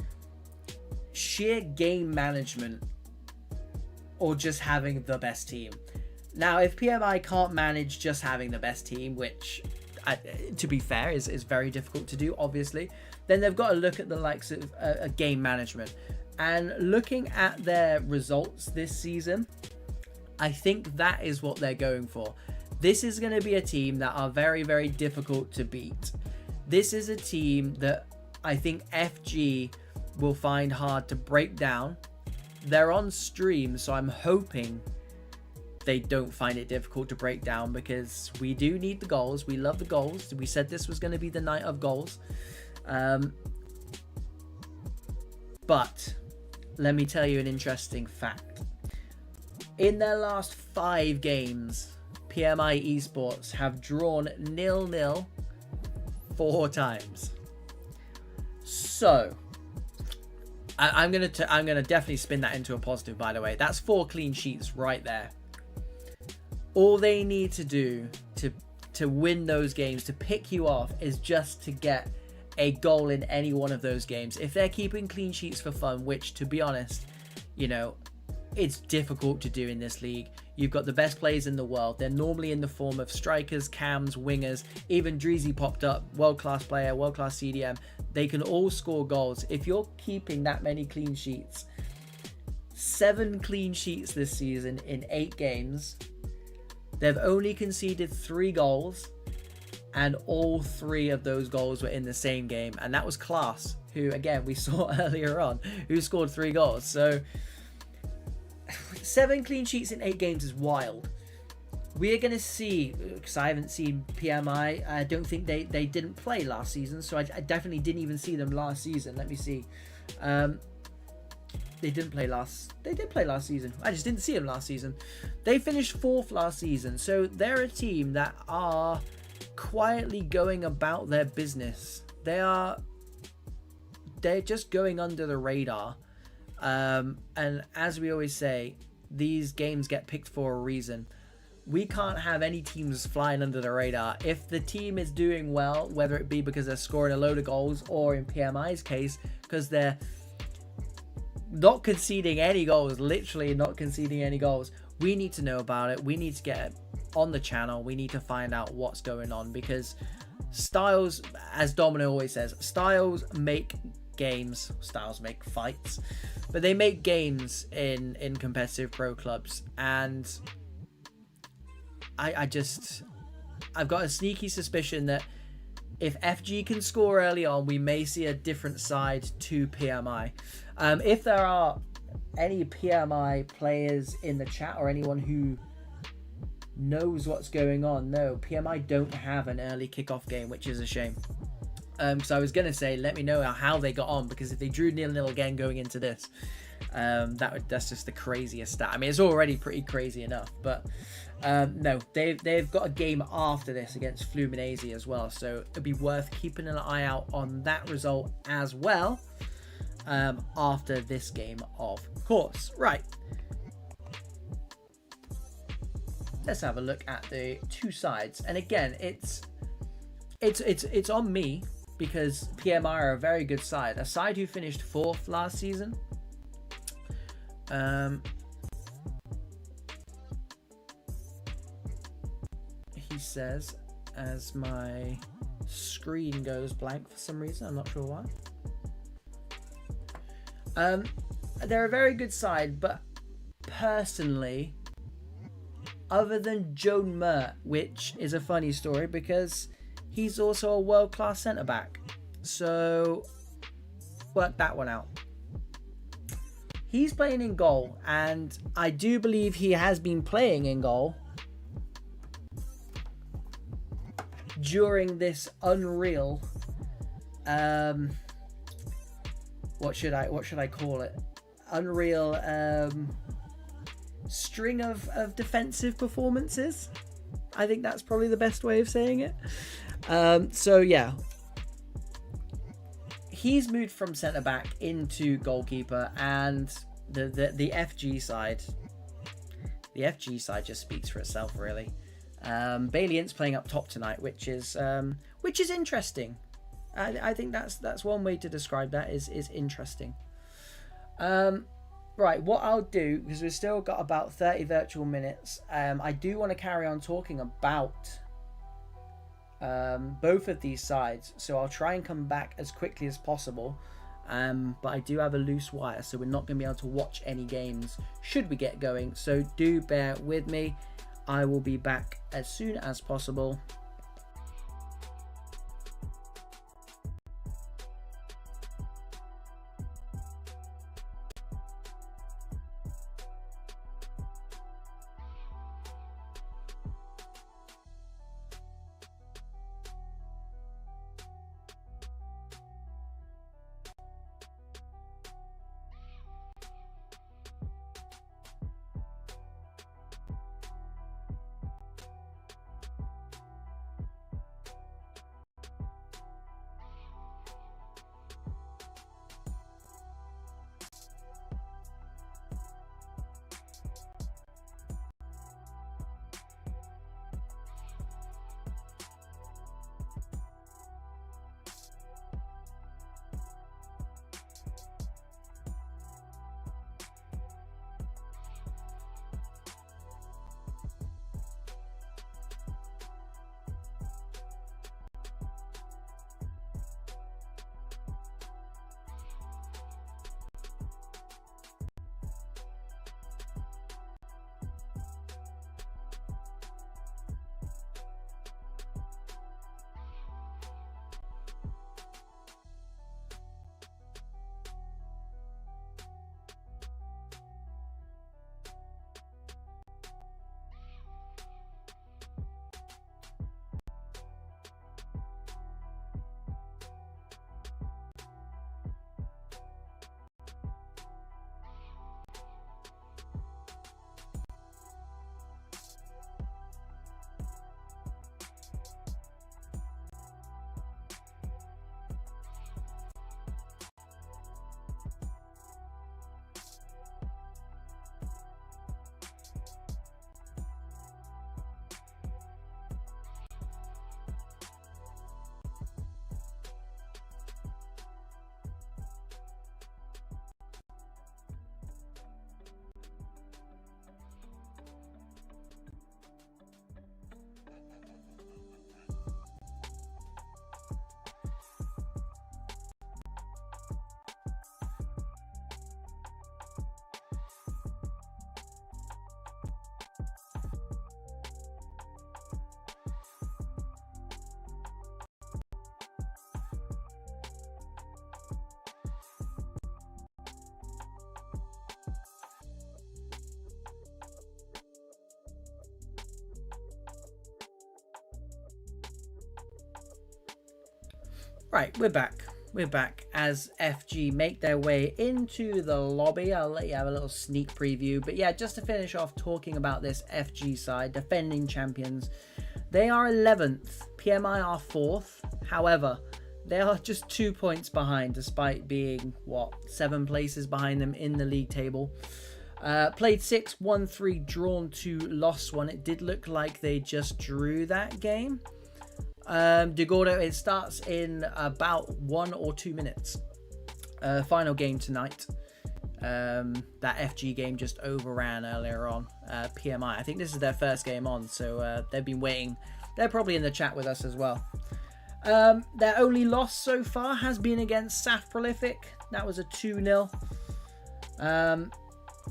sheer game management or just having the best team. Now, if PMI can't manage just having the best team, which, to be fair, is very difficult to do, obviously, then they've got to look at the likes of game management. And looking at their results this season, I think that is what they're going for. This is going to be a team that are very, very difficult to beat. This is a team that I think FG will find hard to break down. They're on stream, so I'm hoping they don't find it difficult to break down, because we do need the goals. We love the goals. We said this was going to be the night of goals. But let me tell you an interesting fact. In their last 5 games, PMI Esports have drawn 0-0 4 times. So I'm gonna definitely spin that into a positive, by the way. That's 4 clean sheets right there. All they need to do to win those games, to pick you off, is just to get a goal in any one of those games. If they're keeping clean sheets for fun, which, to be honest, you know, it's difficult to do in this league. You've got the best players in the world. They're normally in the form of strikers, cams, wingers. Even Dreezy popped up, world-class player, world-class CDM. They can all score goals. If you're keeping that many clean sheets, 7 clean sheets this season in 8 games, they've only conceded 3 goals, and all 3 of those goals were in the same game. And that was Class, who, again, we saw earlier on, who scored 3 goals. So 7 clean sheets in 8 games is wild. We are going to see, because I haven't seen PMI. I don't think they didn't play last season, so I definitely didn't even see them last season. Let me see. They did play last season. I just didn't see them last season. They finished 4th last season, so they're a team that are quietly going about their business. They're just going under the radar. And as we always say, these games get picked for a reason. We can't have any teams flying under the radar. If the team is doing well, whether it be because they're scoring a load of goals, or in PMI's case, because they're not conceding any goals, literally not conceding any goals, we need to know about it. We need to get it on the channel. We need to find out what's going on, because styles, as Domino always says, styles make games, styles make fights, but they make games in competitive pro clubs. And I've got a sneaky suspicion that if FG can score early on, we may see a different side to PMI. If there are any PMI players in the chat, or anyone who knows what's going on, no, PMI don't have an early kickoff game, which is a shame. So I was going to say, let me know how they got on, because if they drew 0-0 again going into this, that's just the craziest stat. I mean, it's already pretty crazy enough, but no, they've got a game after this against Fluminense as well, so it'd be worth keeping an eye out on that result as well, after this game, of course. Right, let's have a look at the 2 sides, and again, it's on me, because PMI are a very good side, a side who finished 4th last season. He says, as my screen goes blank for some reason, I'm not sure why. They're a very good side, but personally, other than Joan Mert, which is a funny story because he's also a world-class centre-back, so work that one out. He's playing in goal, and I do believe he has been playing in goal during this unreal, what should I call it? Unreal string of defensive performances. I think that's probably the best way of saying it. So yeah, he's moved from centre back into goalkeeper, and the FG side just speaks for itself, really. Valiant's playing up top tonight, which is interesting. I think that's one way to describe that is interesting. Right, what I'll do, because we've still got about 30 virtual minutes, I do want to carry on talking about both of these sides, so I'll try and come back as quickly as possible. But I do have a loose wire, so we're not going to be able to watch any games should we get going, so do bear with me. I will be back as soon as possible. Right, we're back. We're back as FG make their way into the lobby. I'll let you have a little sneak preview. But yeah, just to finish off talking about this FG side, defending champions. They are 11th. PMI are 4th. However, they are just 2 points behind, despite being, 7 places behind them in the league table. Played 6, won 3, drawn 2, lost 1. It did look like they just drew that game. DeGordo, it starts in about 1 or 2 minutes. Final game tonight. That FG game just overran earlier on. PMI, I think this is their first game on, so they've been waiting. They're probably in the chat with us as well. Their only loss so far has been against Saf Prolific. That was a 2-0.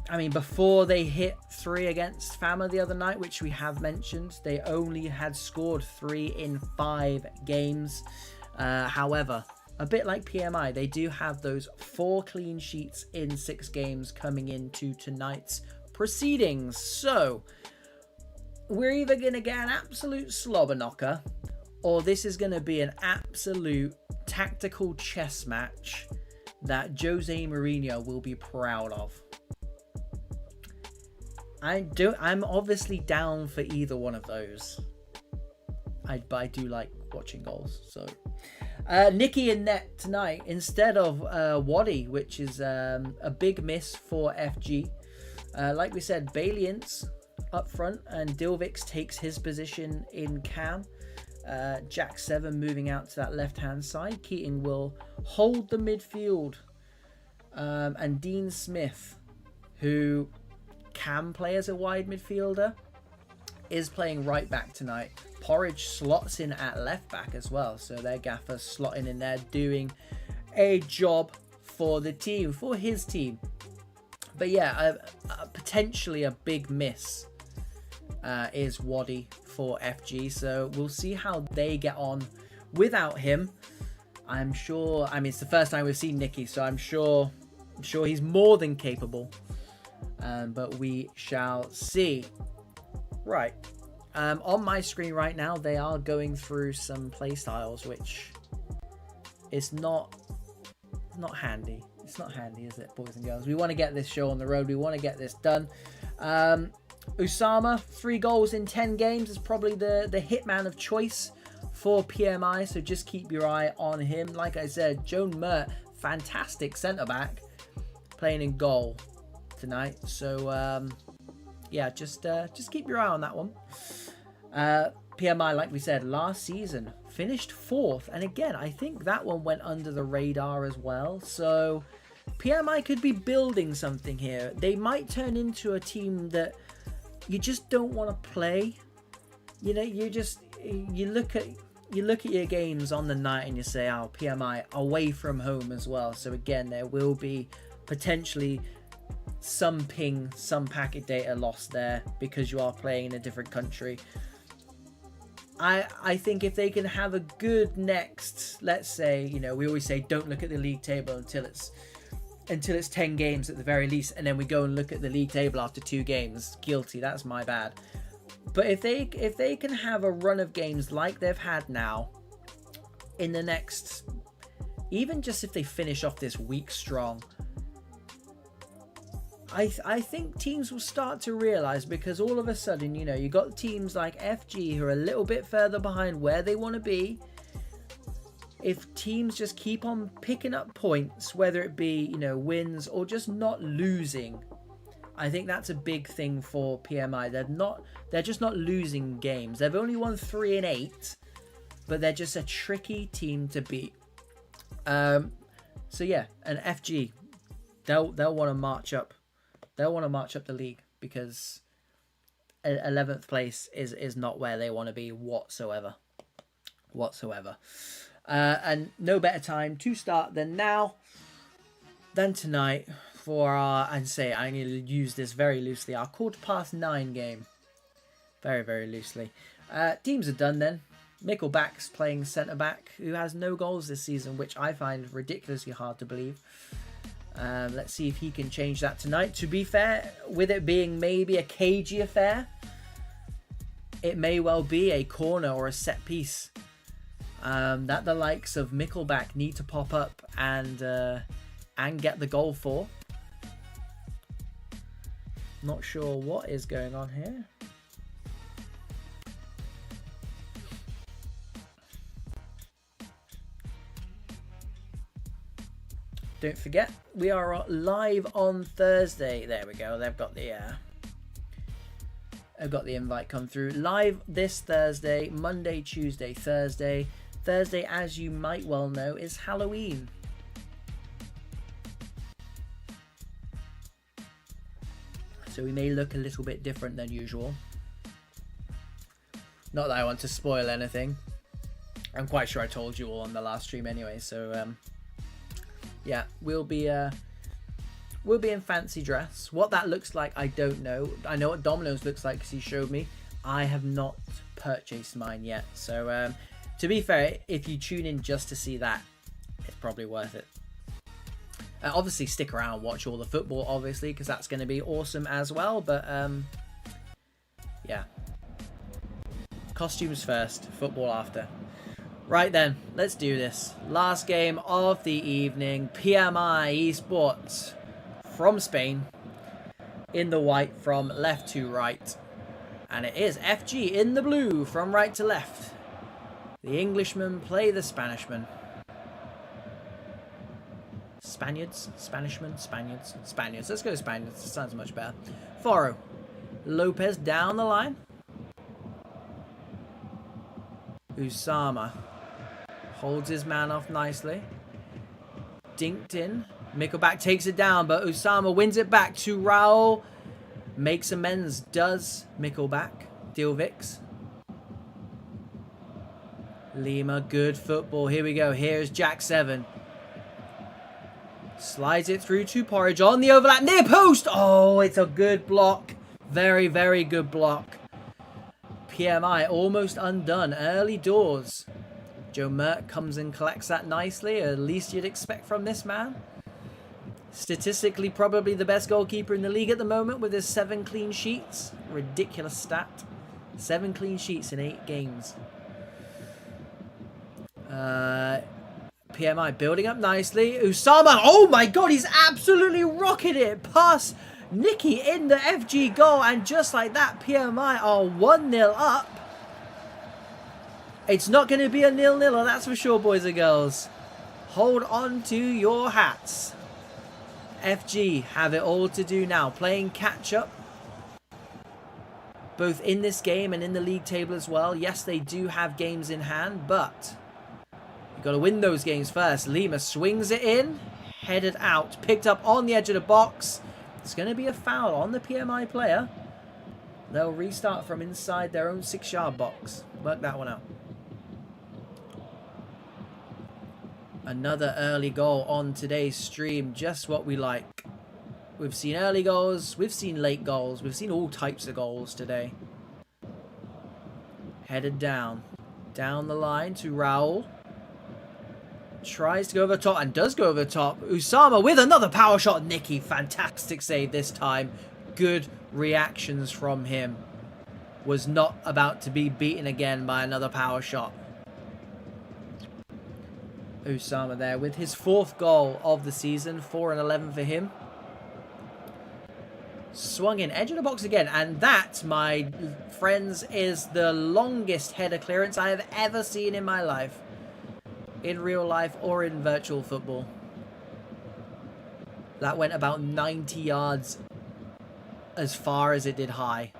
I mean, before they hit 3 against Fama the other night, which we have mentioned, they only had scored 3 in 5 games. However, a bit like PMI, they do have those 4 clean sheets in 6 games coming into tonight's proceedings. So, we're either going to get an absolute slobber knocker, or this is going to be an absolute tactical chess match that Jose Mourinho will be proud of. I'm obviously down for either one of those. But I do like watching goals. So, Nicky in net tonight instead of Waddy, which is a big miss for FG. Like we said, Valiant's up front, and Dilvix takes his position in cam. Jack 7 moving out to that left-hand side. Keating will hold the midfield. And Dean Smith, who can play as a wide midfielder, is playing right back tonight. Porridge slots in at left back as well. So their gaffer slotting in there, doing a job for the team, for his team. But yeah, potentially a big miss is Waddy for FG. So we'll see how they get on without him. I'm sure, I mean, it's the first time we've seen Nicky, so I'm sure he's more than capable. But we shall see. Right. On my screen right now, they are going through some play styles, which is not handy. It's not handy, is it, boys and girls? We want to get this show on the road. We want to get this done. Usama, 3 goals in 10 games, is probably the hitman of choice for PMI. So just keep your eye on him. Like I said, Joan Mert, fantastic centre-back, playing in goal tonight. So, yeah, just keep your eye on that one. PMI, like we said, last season finished 4th, and again, I think that one went under the radar as well. So PMI could be building something here. They might turn into a team that you just don't want to play. You know, you look at your games on the night and you say, oh, PMI away from home as well. So again, there will be potentially some ping, some packet data lost there because you are playing in a different country. I think if they can have a good next, let's say, you know, we always say don't look at the league table until it's 10 games at the very least, and then we go and look at the league table after 2 games. Guilty, that's my bad. But if they can have a run of games like they've had now in the next, even just if they finish off this week strong, I think teams will start to realise, because all of a sudden, you know, you got teams like FG who are a little bit further behind where they want to be. If teams just keep on picking up points, whether it be, you know, wins or just not losing, I think that's a big thing for PMI. They're just not losing games. They've only won 3 in 8, but they're just a tricky team to beat. So yeah, and FG, they'll want to march up. They'll want to march up the league, because 11th place is not where they want to be whatsoever. And no better time to start than now, than tonight, for our, I'd say, I'm going to use this very loosely, our 9:15 game. Very, very loosely. Teams are done then. Mickelback's playing centre-back, who has no goals this season, which I find ridiculously hard to believe. Let's see if he can change that tonight. To be fair, with it being maybe a cagey affair, it may well be a corner or a set piece that the likes of Mickelback need to pop up and get the goal for. Not sure what is going on here. Don't forget, we are live on Thursday. There we go. They've got the I've got the invite come through. Live this Thursday, Monday, Tuesday, Thursday. Thursday, as you might well know, is Halloween. So we may look a little bit different than usual. Not that I want to spoil anything. I'm quite sure I told you all on the last stream anyway, so yeah, we'll be in fancy dress. What that looks like, I don't know. I know what Domino's looks like because he showed me. I have not purchased mine yet. So to be fair, if you tune in just to see that, it's probably worth it. Obviously, stick around, watch all the football, obviously, because that's going to be awesome as well. But yeah, costumes first, football after. Right then, let's do this. Last game of the evening. PMI Esports from Spain. In the white from left to right. And it is FG in the blue from right to left. The Englishmen play the Spanishmen. Spaniards? Spanishmen? Spaniards? Spaniards. Let's go Spaniards. Sounds much better. Foro Lopez down the line. Usama holds his man off nicely. Dinked in. Mickelback takes it down, but Usama wins it back to Raul. Makes amends, does Mickelback. Dilvix. Lima, good football. Here we go. Here's Jack 7. Slides it through to Porridge on the overlap. Near post! Oh, it's a good block. Very, very good block. PMI almost undone. Early doors. Joe Mert comes and collects that nicely. At least you'd expect from this man. Statistically, probably the best goalkeeper in the league at the moment with his 7 clean sheets. Ridiculous stat. 7 clean sheets in 8 games. PMI building up nicely. Usama, oh my god, he's absolutely rocketed it past Nicky in the FG goal. And just like that, PMI are 1-0 up. It's not going to be a 0-0, that's for sure, boys and girls. Hold on to your hats. FG have it all to do now. Playing catch-up. Both in this game and in the league table as well. Yes, they do have games in hand, but you've got to win those games first. Lima swings it in. Headed out. Picked up on the edge of the box. It's going to be a foul on the PMI player. They'll restart from inside their own 6-yard box. Work that one out. Another early goal on today's stream. Just what we like. We've seen early goals. We've seen late goals. We've seen all types of goals today. Headed down. Down the line to Raul. Tries to go over the top and does go over the top. Usama with another power shot. Nicky, fantastic save this time. Good reactions from him. Was not about to be beaten again by another power shot. Usama there with his 4th goal of the season. 4 and 11 for him. Swung in, edge of the box again. And that, my friends, is the longest header clearance I have ever seen in my life. In real life or in virtual football. That went about 90 yards as far as it did high.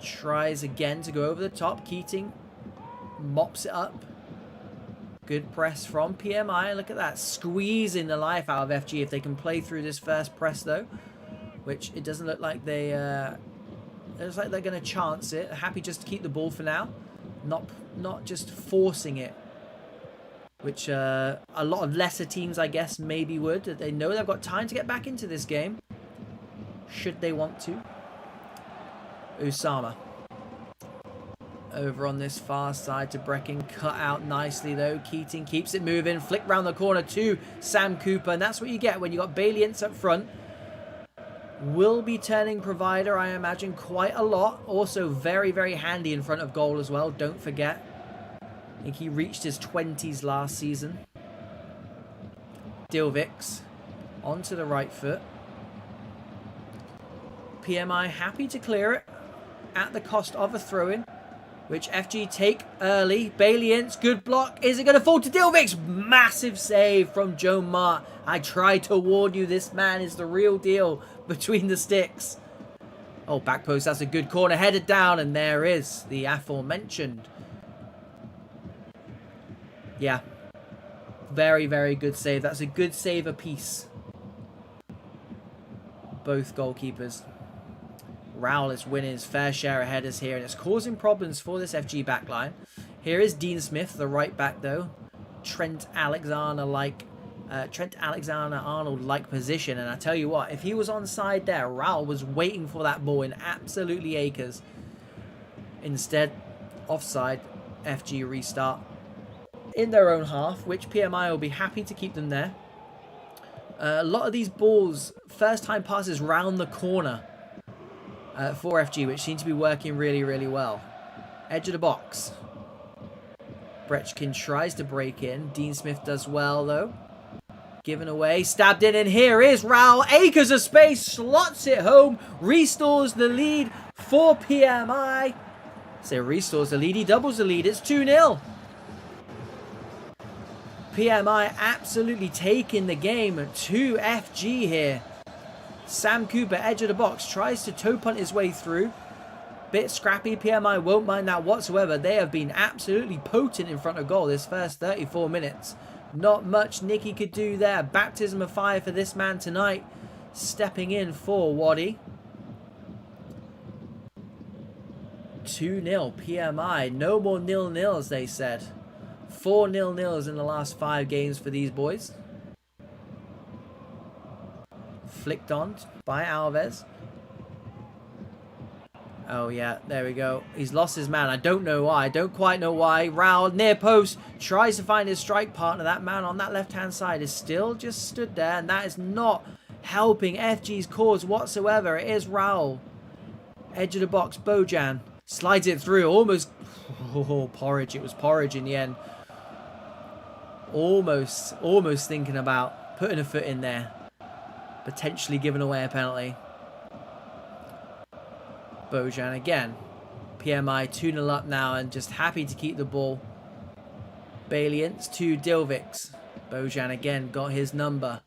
Tries again to go over the top. Keating mops it up. Good press from PMI. Look at that. Squeezing the life out of FG if they can play through this first press, though. Which it doesn't look like they... it looks like they're going to chance it. Happy just to keep the ball for now. Not just forcing it. Which a lot of lesser teams, I guess, maybe would. They know they've got time to get back into this game. Should they want to. Usama. Over on this far side to Brecken. Cut out nicely, though. Keating keeps it moving. Flick round the corner to Sam Cooper. And that's what you get when you got Baliance up front. Will be turning provider, I imagine, quite a lot. Also very, very handy in front of goal as well. Don't forget. I think he reached his 20s last season. Dilvix. Onto the right foot. PMI happy to clear it. At the cost of a throw-in. Which FG take early. Baliance, good block. Is it going to fall to Dilvix? Massive save from Joe Mart. I tried to warn you, this man is the real deal between the sticks. Oh, back post, that's a good corner. Headed down, and there is the aforementioned. Yeah. Very, very good save. That's a good save apiece. Both goalkeepers. Raul is winning his fair share of headers here, and it's causing problems for this FG backline. Here is Dean Smith, the right back, though. Trent Alexander-Arnold-like position, and I tell you what, if he was onside there, Raul was waiting for that ball in absolutely acres. Instead, offside, FG restart in their own half, which PMI will be happy to keep them there. A lot of these balls, first time passes round the corner. For FG, which seems to be working really, really well. Edge of the box. Brechkin tries to break in. Dean Smith does well, though. Given away. Stabbed in, and here is Raul. Acres of space. Slots it home. Restores the lead for PMI. So restores the lead. He doubles the lead. It's 2-0. PMI absolutely taking the game to FG here. Sam Cooper, edge of the box, tries to toe punt his way through. Bit scrappy. PMI won't mind that whatsoever. They have been absolutely potent in front of goal this first 34 minutes. Not much Nicky could do there. Baptism of fire for this man tonight. Stepping in for Waddy. 2-0 PMI. No more nil-nils, they said. 4 nil-nils in the last 5 games for these boys. Flicked on by Alves. Oh, yeah, there we go. He's lost his man. I don't know why. I don't quite know why. Raul, near post, tries to find his strike partner. That man on that left-hand side is still just stood there, and that is not helping FG's cause whatsoever. It is Raul. Edge of the box, Bojan. Slides it through. Almost... Oh, porridge. It was porridge in the end. Almost thinking about putting a foot in there. Potentially giving away a penalty. Bojan again. PMI 2-0 up now and just happy to keep the ball. Baliance to Dilviks. Bojan again got his number.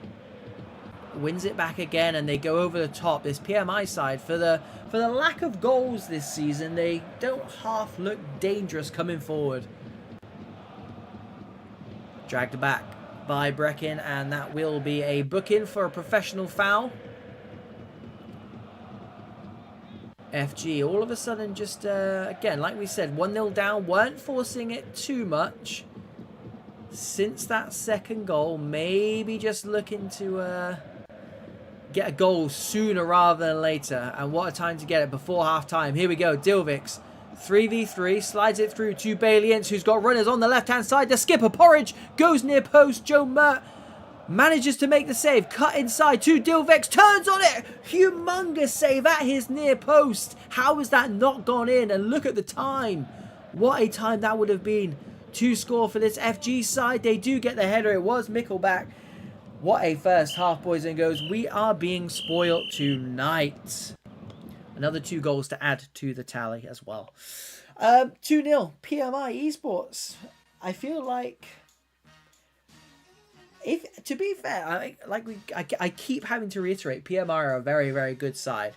Wins it back again and they go over the top. This PMI side, for the lack of goals this season, they don't half look dangerous coming forward. Dragged back by Brecken, and that will be a booking for a professional foul. FG all of a sudden just, again, like we said, 1-0 down, weren't forcing it too much. Since that second goal, maybe just looking to get a goal sooner rather than later. And what a time to get it before half-time. Here we go, Dilviks. 3v3, slides it through to Baliance, who's got runners on the left-hand side. The skipper, Porridge, goes near post. Joe Mert manages to make the save. Cut inside to Dilviks, turns on it. Humongous save at his near post. How has that not gone in? And look at the time. What a time that would have been to score for this FG side. They do get the header. It was Mickelback. What a first half, boys and girls. We are being spoiled tonight. Another 2 goals to add to the tally as well. 2-0 PMI Esports. I feel like, if to be fair, I keep having to reiterate, PMI are a very, very good side.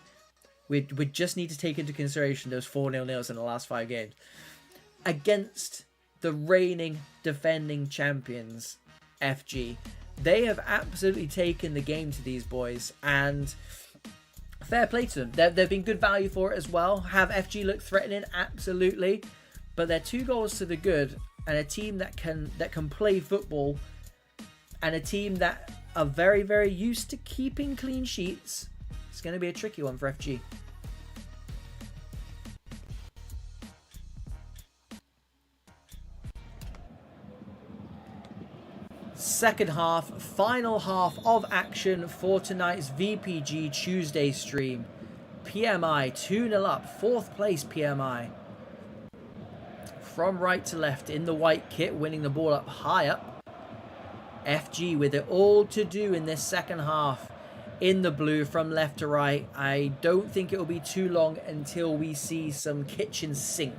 We just need to take into consideration those 4 nil-nils in the last 5 games against the reigning defending champions FG. They have absolutely taken the game to these boys, and fair play to them. They've been good value for it as well. Have FG look threatening? Absolutely. But they're 2 goals to the good, and a team that can play football, and a team that are very, very used to keeping clean sheets. It's going to be a tricky one for FG. Second half, final half of action for tonight's VPG Tuesday stream. PMI 2-0 up, 4th place PMI. From right to left in the white kit, winning the ball up high up. FG with it all to do in this second half in the blue from left to right. I don't think it will be too long until we see some kitchen sink.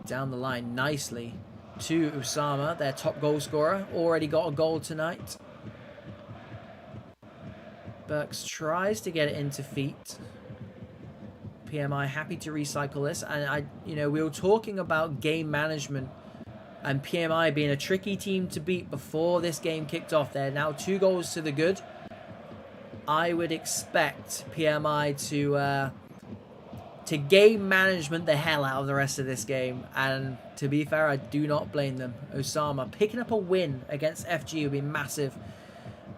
Down the line nicely to Usama, their top goal scorer. Already got a goal tonight. Burks tries to get it into feet. PMI happy to recycle this. And we were talking about game management and PMI being a tricky team to beat before this game kicked off. They're now 2 goals to the good. I would expect PMI to game management the hell out of the rest of this game, and to be fair, I do not blame them. Osama picking up a win against FG would be massive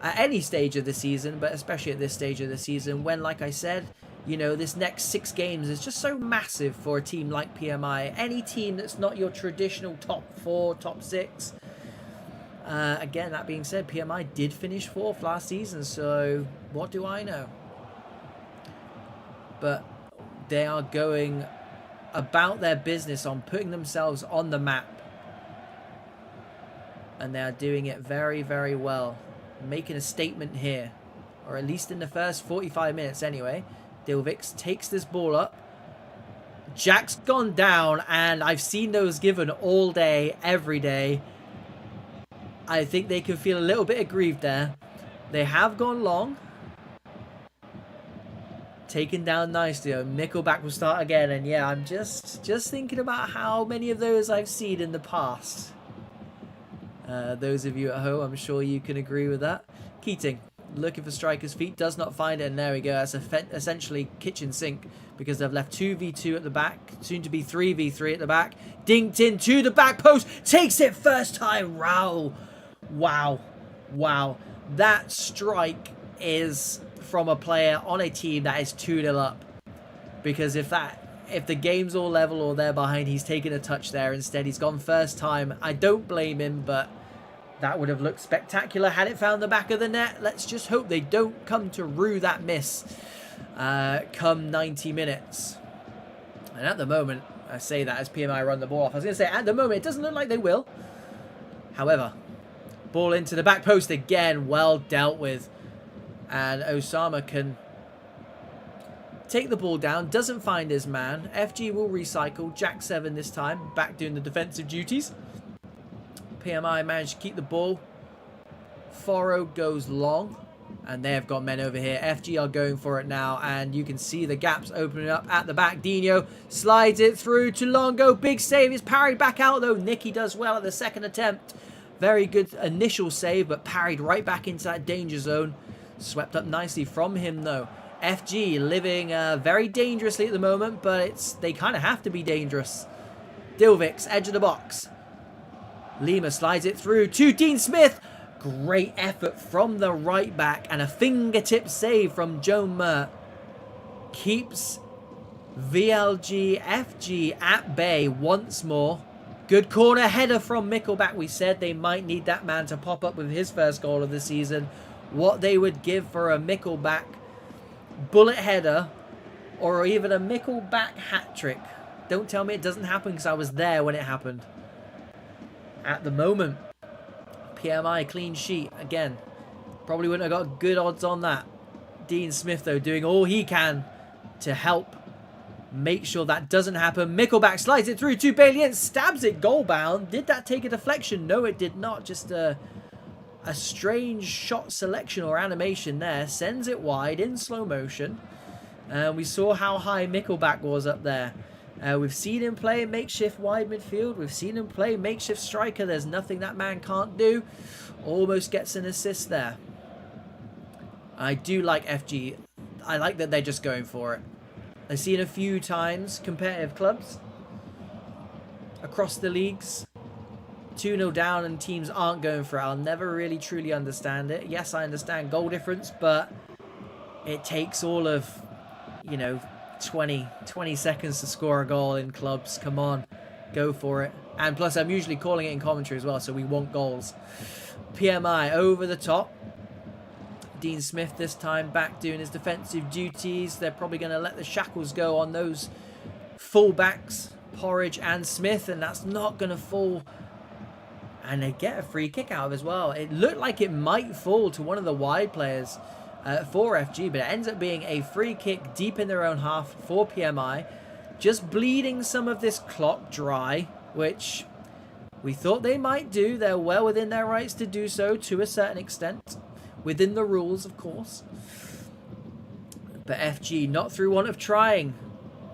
at any stage of the season, but especially at this stage of the season when, like I said, this next 6 games is just so massive for a team like PMI. Any team that's not your traditional top 4, top 6. Again, that being said, PMI did finish 4th last season, so what do I know? But they are going about their business on putting themselves on the map. And they are doing it very, very well. Making a statement here. Or at least in the first 45 minutes anyway. Dilviks takes this ball up. Jack's gone down, and I've seen those given all day, every day. I think they can feel a little bit aggrieved there. They have gone long. Taken down nicely. Nickelback will start again. And yeah, I'm just thinking about how many of those I've seen in the past. Those of you at home, I'm sure you can agree with that. Keating, looking for striker's feet, does not find it. And there we go. That's essentially kitchen sink because they've left 2v2 at the back. Soon to be 3v3 at the back. Dinked in to the back post. Takes it first time. Wow. Wow. Wow. That strike is from a player on a team that is 2-0 up. Because if the game's all level or they're behind, he's taken a touch there. Instead, he's gone first time. I don't blame him, but that would have looked spectacular had it found the back of the net. Let's just hope they don't come to rue that miss come 90 minutes. And at the moment, I say that as PMI run the ball off. I was going to say, at the moment, it doesn't look like they will. However, ball into the back post again. Well dealt with. And Osama can take the ball down. Doesn't find his man. FG will recycle. Jack 7 this time. Back doing the defensive duties. PMI managed to keep the ball. Foro goes long. And they have got men over here. FG are going for it now. And you can see the gaps opening up at the back. Dino slides it through to Longo. Big save is parried back out though. Nicky does well at the second attempt. Very good initial save. But parried right back into that danger zone. Swept up nicely from him though. FG living very dangerously at the moment. But they kind of have to be dangerous. Dilvix, edge of the box. Lima slides it through to Dean Smith. Great effort from the right back. And a fingertip save from Joe Mert. Keeps VLG FG at bay once more. Good corner header from Mickelback. We said they might need that man to pop up with his first goal of the season. What they would give for a Mickelback bullet header or even a Mickelback hat-trick. Don't tell me it doesn't happen because I was there when it happened. At the moment, PMI clean sheet again. Probably wouldn't have got good odds on that. Dean Smith though doing all he can to help make sure that doesn't happen. Mickelback slides it through to Bailey and stabs it goal bound. Did that take a deflection? No, it did not. Just a strange shot selection or animation there. Sends it wide in slow motion. And we saw how high Mickelback was up there. We've seen him play makeshift wide midfield. We've seen him play makeshift striker. There's nothing that man can't do. Almost gets an assist there. I do like FG. I like that they're just going for it. I've seen a few times competitive clubs across the leagues 2-0 down and teams aren't going for it. I'll never really truly understand it. Yes, I understand goal difference, but it takes all of, you know, 20 seconds to score a goal in clubs. Come on, go for it. And plus, I'm usually calling it in commentary as well, so we want goals. PMI over the top. Dean Smith this time back doing his defensive duties. They're probably going to let the shackles go on those fullbacks, Porridge and Smith, and that's not going to fall. And they get a free kick out of as well. It looked like it might fall to one of the wide players for FG, but it ends up being a free kick deep in their own half for PMI. Just bleeding some of this clock dry, which we thought they might do. They're well within their rights to do so to a certain extent. Within the rules, of course. But FG, not through want of trying,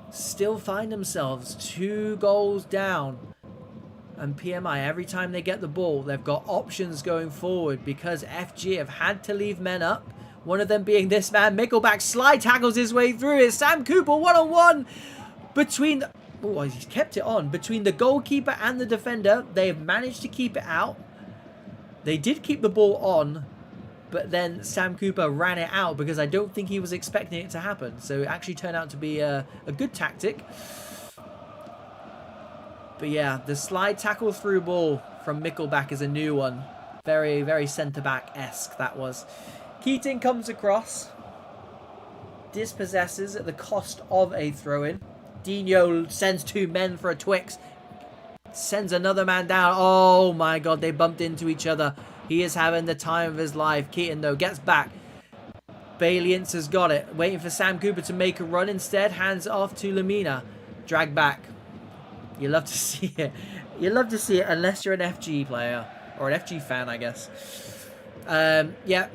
still find themselves 2 goals down. And PMI, every time they get the ball, they've got options going forward because FG have had to leave men up. One of them being this man, Mickelback slide tackles his way through it. Sam Cooper one-on-one between the... Oh, he's kept it on. Between the goalkeeper and the defender, they have managed to keep it out. They did keep the ball on, but then Sam Cooper ran it out because I don't think he was expecting it to happen. So it actually turned out to be a good tactic. But yeah, the slide tackle through ball from Mickelback is a new one. Very, very centre-back-esque that was. Keating comes across. Dispossesses at the cost of a throw-in. Dino sends 2 men for a Twix. Sends another man down. Oh my god, they bumped into each other. He is having the time of his life. Keaton, though, gets back. Baliance has got it. Waiting for Sam Cooper to make a run instead. Hands off to Lamina. Drag back. You love to see it. You love to see it unless you're an FG player. or an FG fan, I guess. Yeah,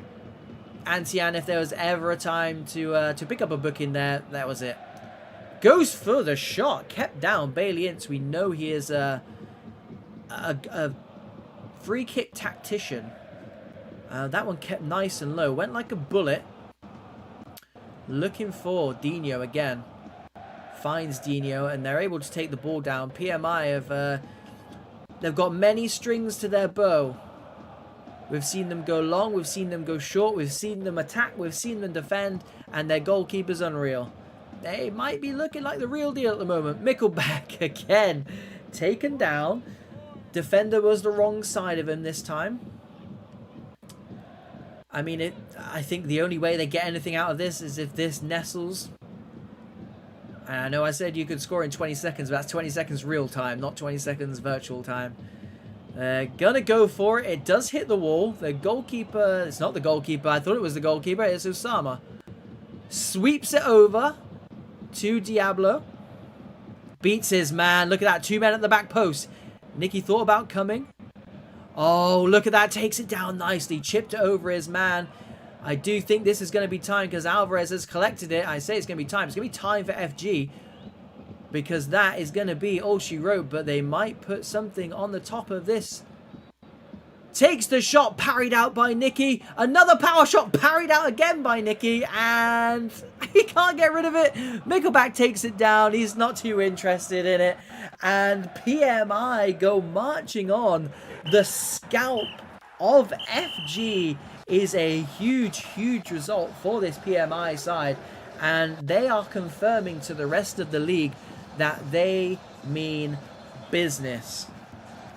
Antian, if there was ever a time to pick up a book in there, that was it. Goes for the shot, kept down. Bailey Ince, we know he is a free kick tactician. That one kept nice and low, went like a bullet. Looking for Dino again. Finds Dino, and they're able to take the ball down. PMI have they've got many strings to their bow. We've seen them go long, we've seen them go short, we've seen them attack, we've seen them defend, and their goalkeeper's unreal. They might be looking like the real deal at the moment. Mickelback again, taken down. Defender was the wrong side of him this time. I mean, I think the only way they get anything out of this is if this nestles. And I know I said you could score in 20 seconds, but that's 20 seconds real time, not 20 seconds virtual time. Gonna go for it. It does hit the wall. The goalkeeper, it's not the goalkeeper. I thought it was the goalkeeper. It's Osama. Sweeps it over to Diablo. Beats his man. Look at that. 2 men at the back post. Nicky thought about coming. Oh, look at that. Takes it down nicely. Chipped it over his man. I do think this is going to be time because Alvarez has collected it. I say it's going to be time. It's going to be time for FG. Because that is going to be all she wrote. But they might put something on the top of this. Takes the shot, parried out by Nicky. Another power shot, parried out again by Nicky. And he can't get rid of it. Mickelback takes it down. He's not too interested in it. And PMI go marching on. The scalp of FG is a huge, huge result for this PMI side. And they are confirming to the rest of the league that they mean business.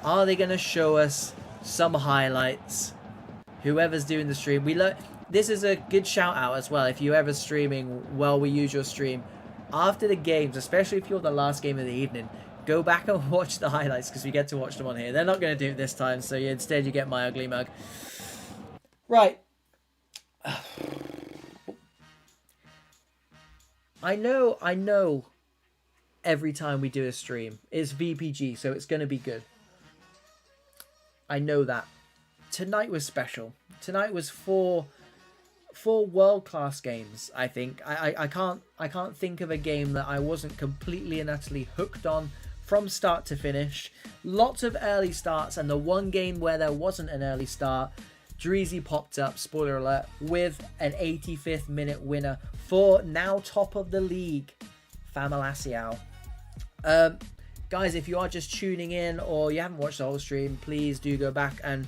Are they going to show us some highlights? Whoever's doing the stream, this is a good shout out as well. If you're ever streaming while we use your stream, after the games, especially if you're the last game of the evening, go back and watch the highlights because we get to watch them on here. They're not going to do it this time, so instead you get my ugly mug. Right. I know every time we do a stream it's VPG, so it's going to be good. I know that. Tonight was special. Tonight was four world-class games, I think. I can't think of a game that I wasn't completely and utterly hooked on from start to finish. Lots of early starts, and the one game where there wasn't an early start, Dreezy popped up, spoiler alert, with an 85th minute winner for now top of the league, FAMALICAO. Guys, if you are just tuning in or you haven't watched the whole stream, please do go back and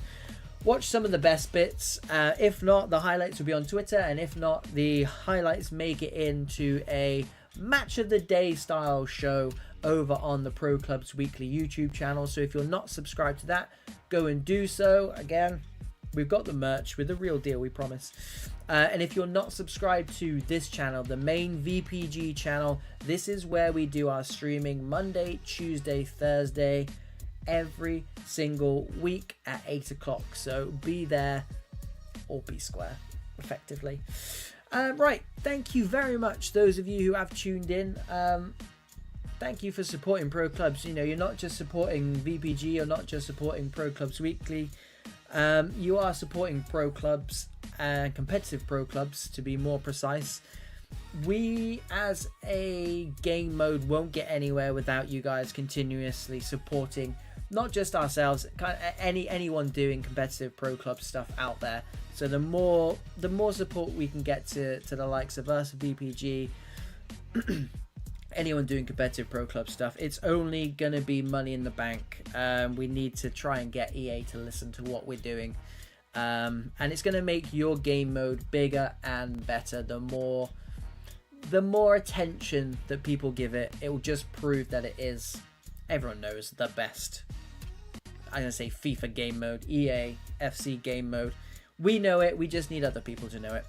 watch some of the best bits. If not, the highlights will be on Twitter, and if not, the highlights make it into a match of the day style show over on the Pro Clubs Weekly YouTube channel. So if you're not subscribed to that, go and do so. Again, we've got the merch with the real deal, we promise. And if you're not subscribed to this channel, the main VPG channel, this is where we do our streaming Monday, Tuesday, Thursday, every single week at 8 o'clock. So be there or be square, effectively. Right, thank you very much, those of you who have tuned in. Thank you for supporting Pro Clubs. You know, you're not just supporting VPG, you're not just supporting Pro Clubs Weekly. You are supporting Pro Clubs and competitive Pro Clubs, to be more precise. We as a game mode won't get anywhere without you guys continuously supporting not just ourselves, anyone doing competitive Pro Club stuff out there. So the more support we can get to the likes of us, VPG, anyone doing competitive Pro Club stuff, it's only gonna be money in the bank. We need to try and get EA to listen to what we're doing, and it's gonna make your game mode bigger and better. The more attention that people give it, it will just prove that it is, everyone knows, the best. I'm gonna say FIFA game mode, EA FC game mode. We know it, we just need other people to know it.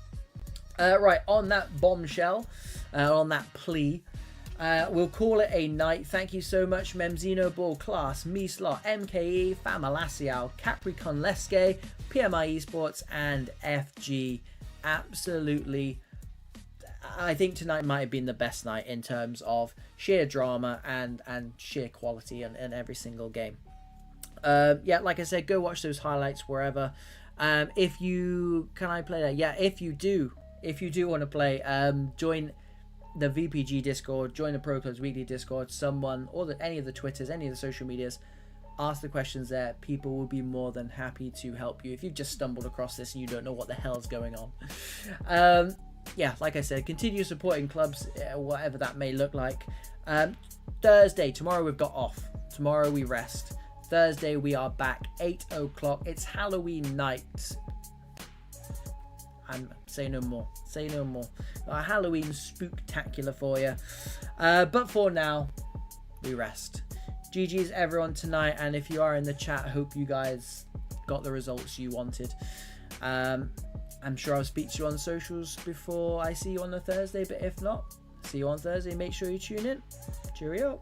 Right, on that bombshell, on that plea, we'll call it a night. Thank you so much, Memzinhoball, Class, Meeslot, MKE, FAMALICAO, CAPRICAROLESQUE, PMI Esports, and FG. Absolutely, I think tonight might have been the best night in terms of sheer drama and sheer quality in every single game. yeah, like I said, go watch those highlights wherever. If you can I play that? Yeah, if you do want to play, join the VPG Discord, join the Pro Clubs Weekly Discord, someone or any of the Twitters, any of the social medias. Ask the questions there. People will be more than happy to help you if you've just stumbled across this and you don't know what the hell's going on. Yeah, like I said, continue supporting clubs, whatever that may look like. Thursday, tomorrow we've got off. Tomorrow we rest. Thursday we are back, 8 o'clock. It's Halloween night. And say no more. Say no more. Got a Halloween spooktacular for you. But for now, we rest. GG's everyone tonight, and if you are in the chat, I hope you guys got the results you wanted. I'm sure I'll speak to you on socials before I see you on the Thursday, but if not, see you on Thursday. Make sure you tune in. Cheerio.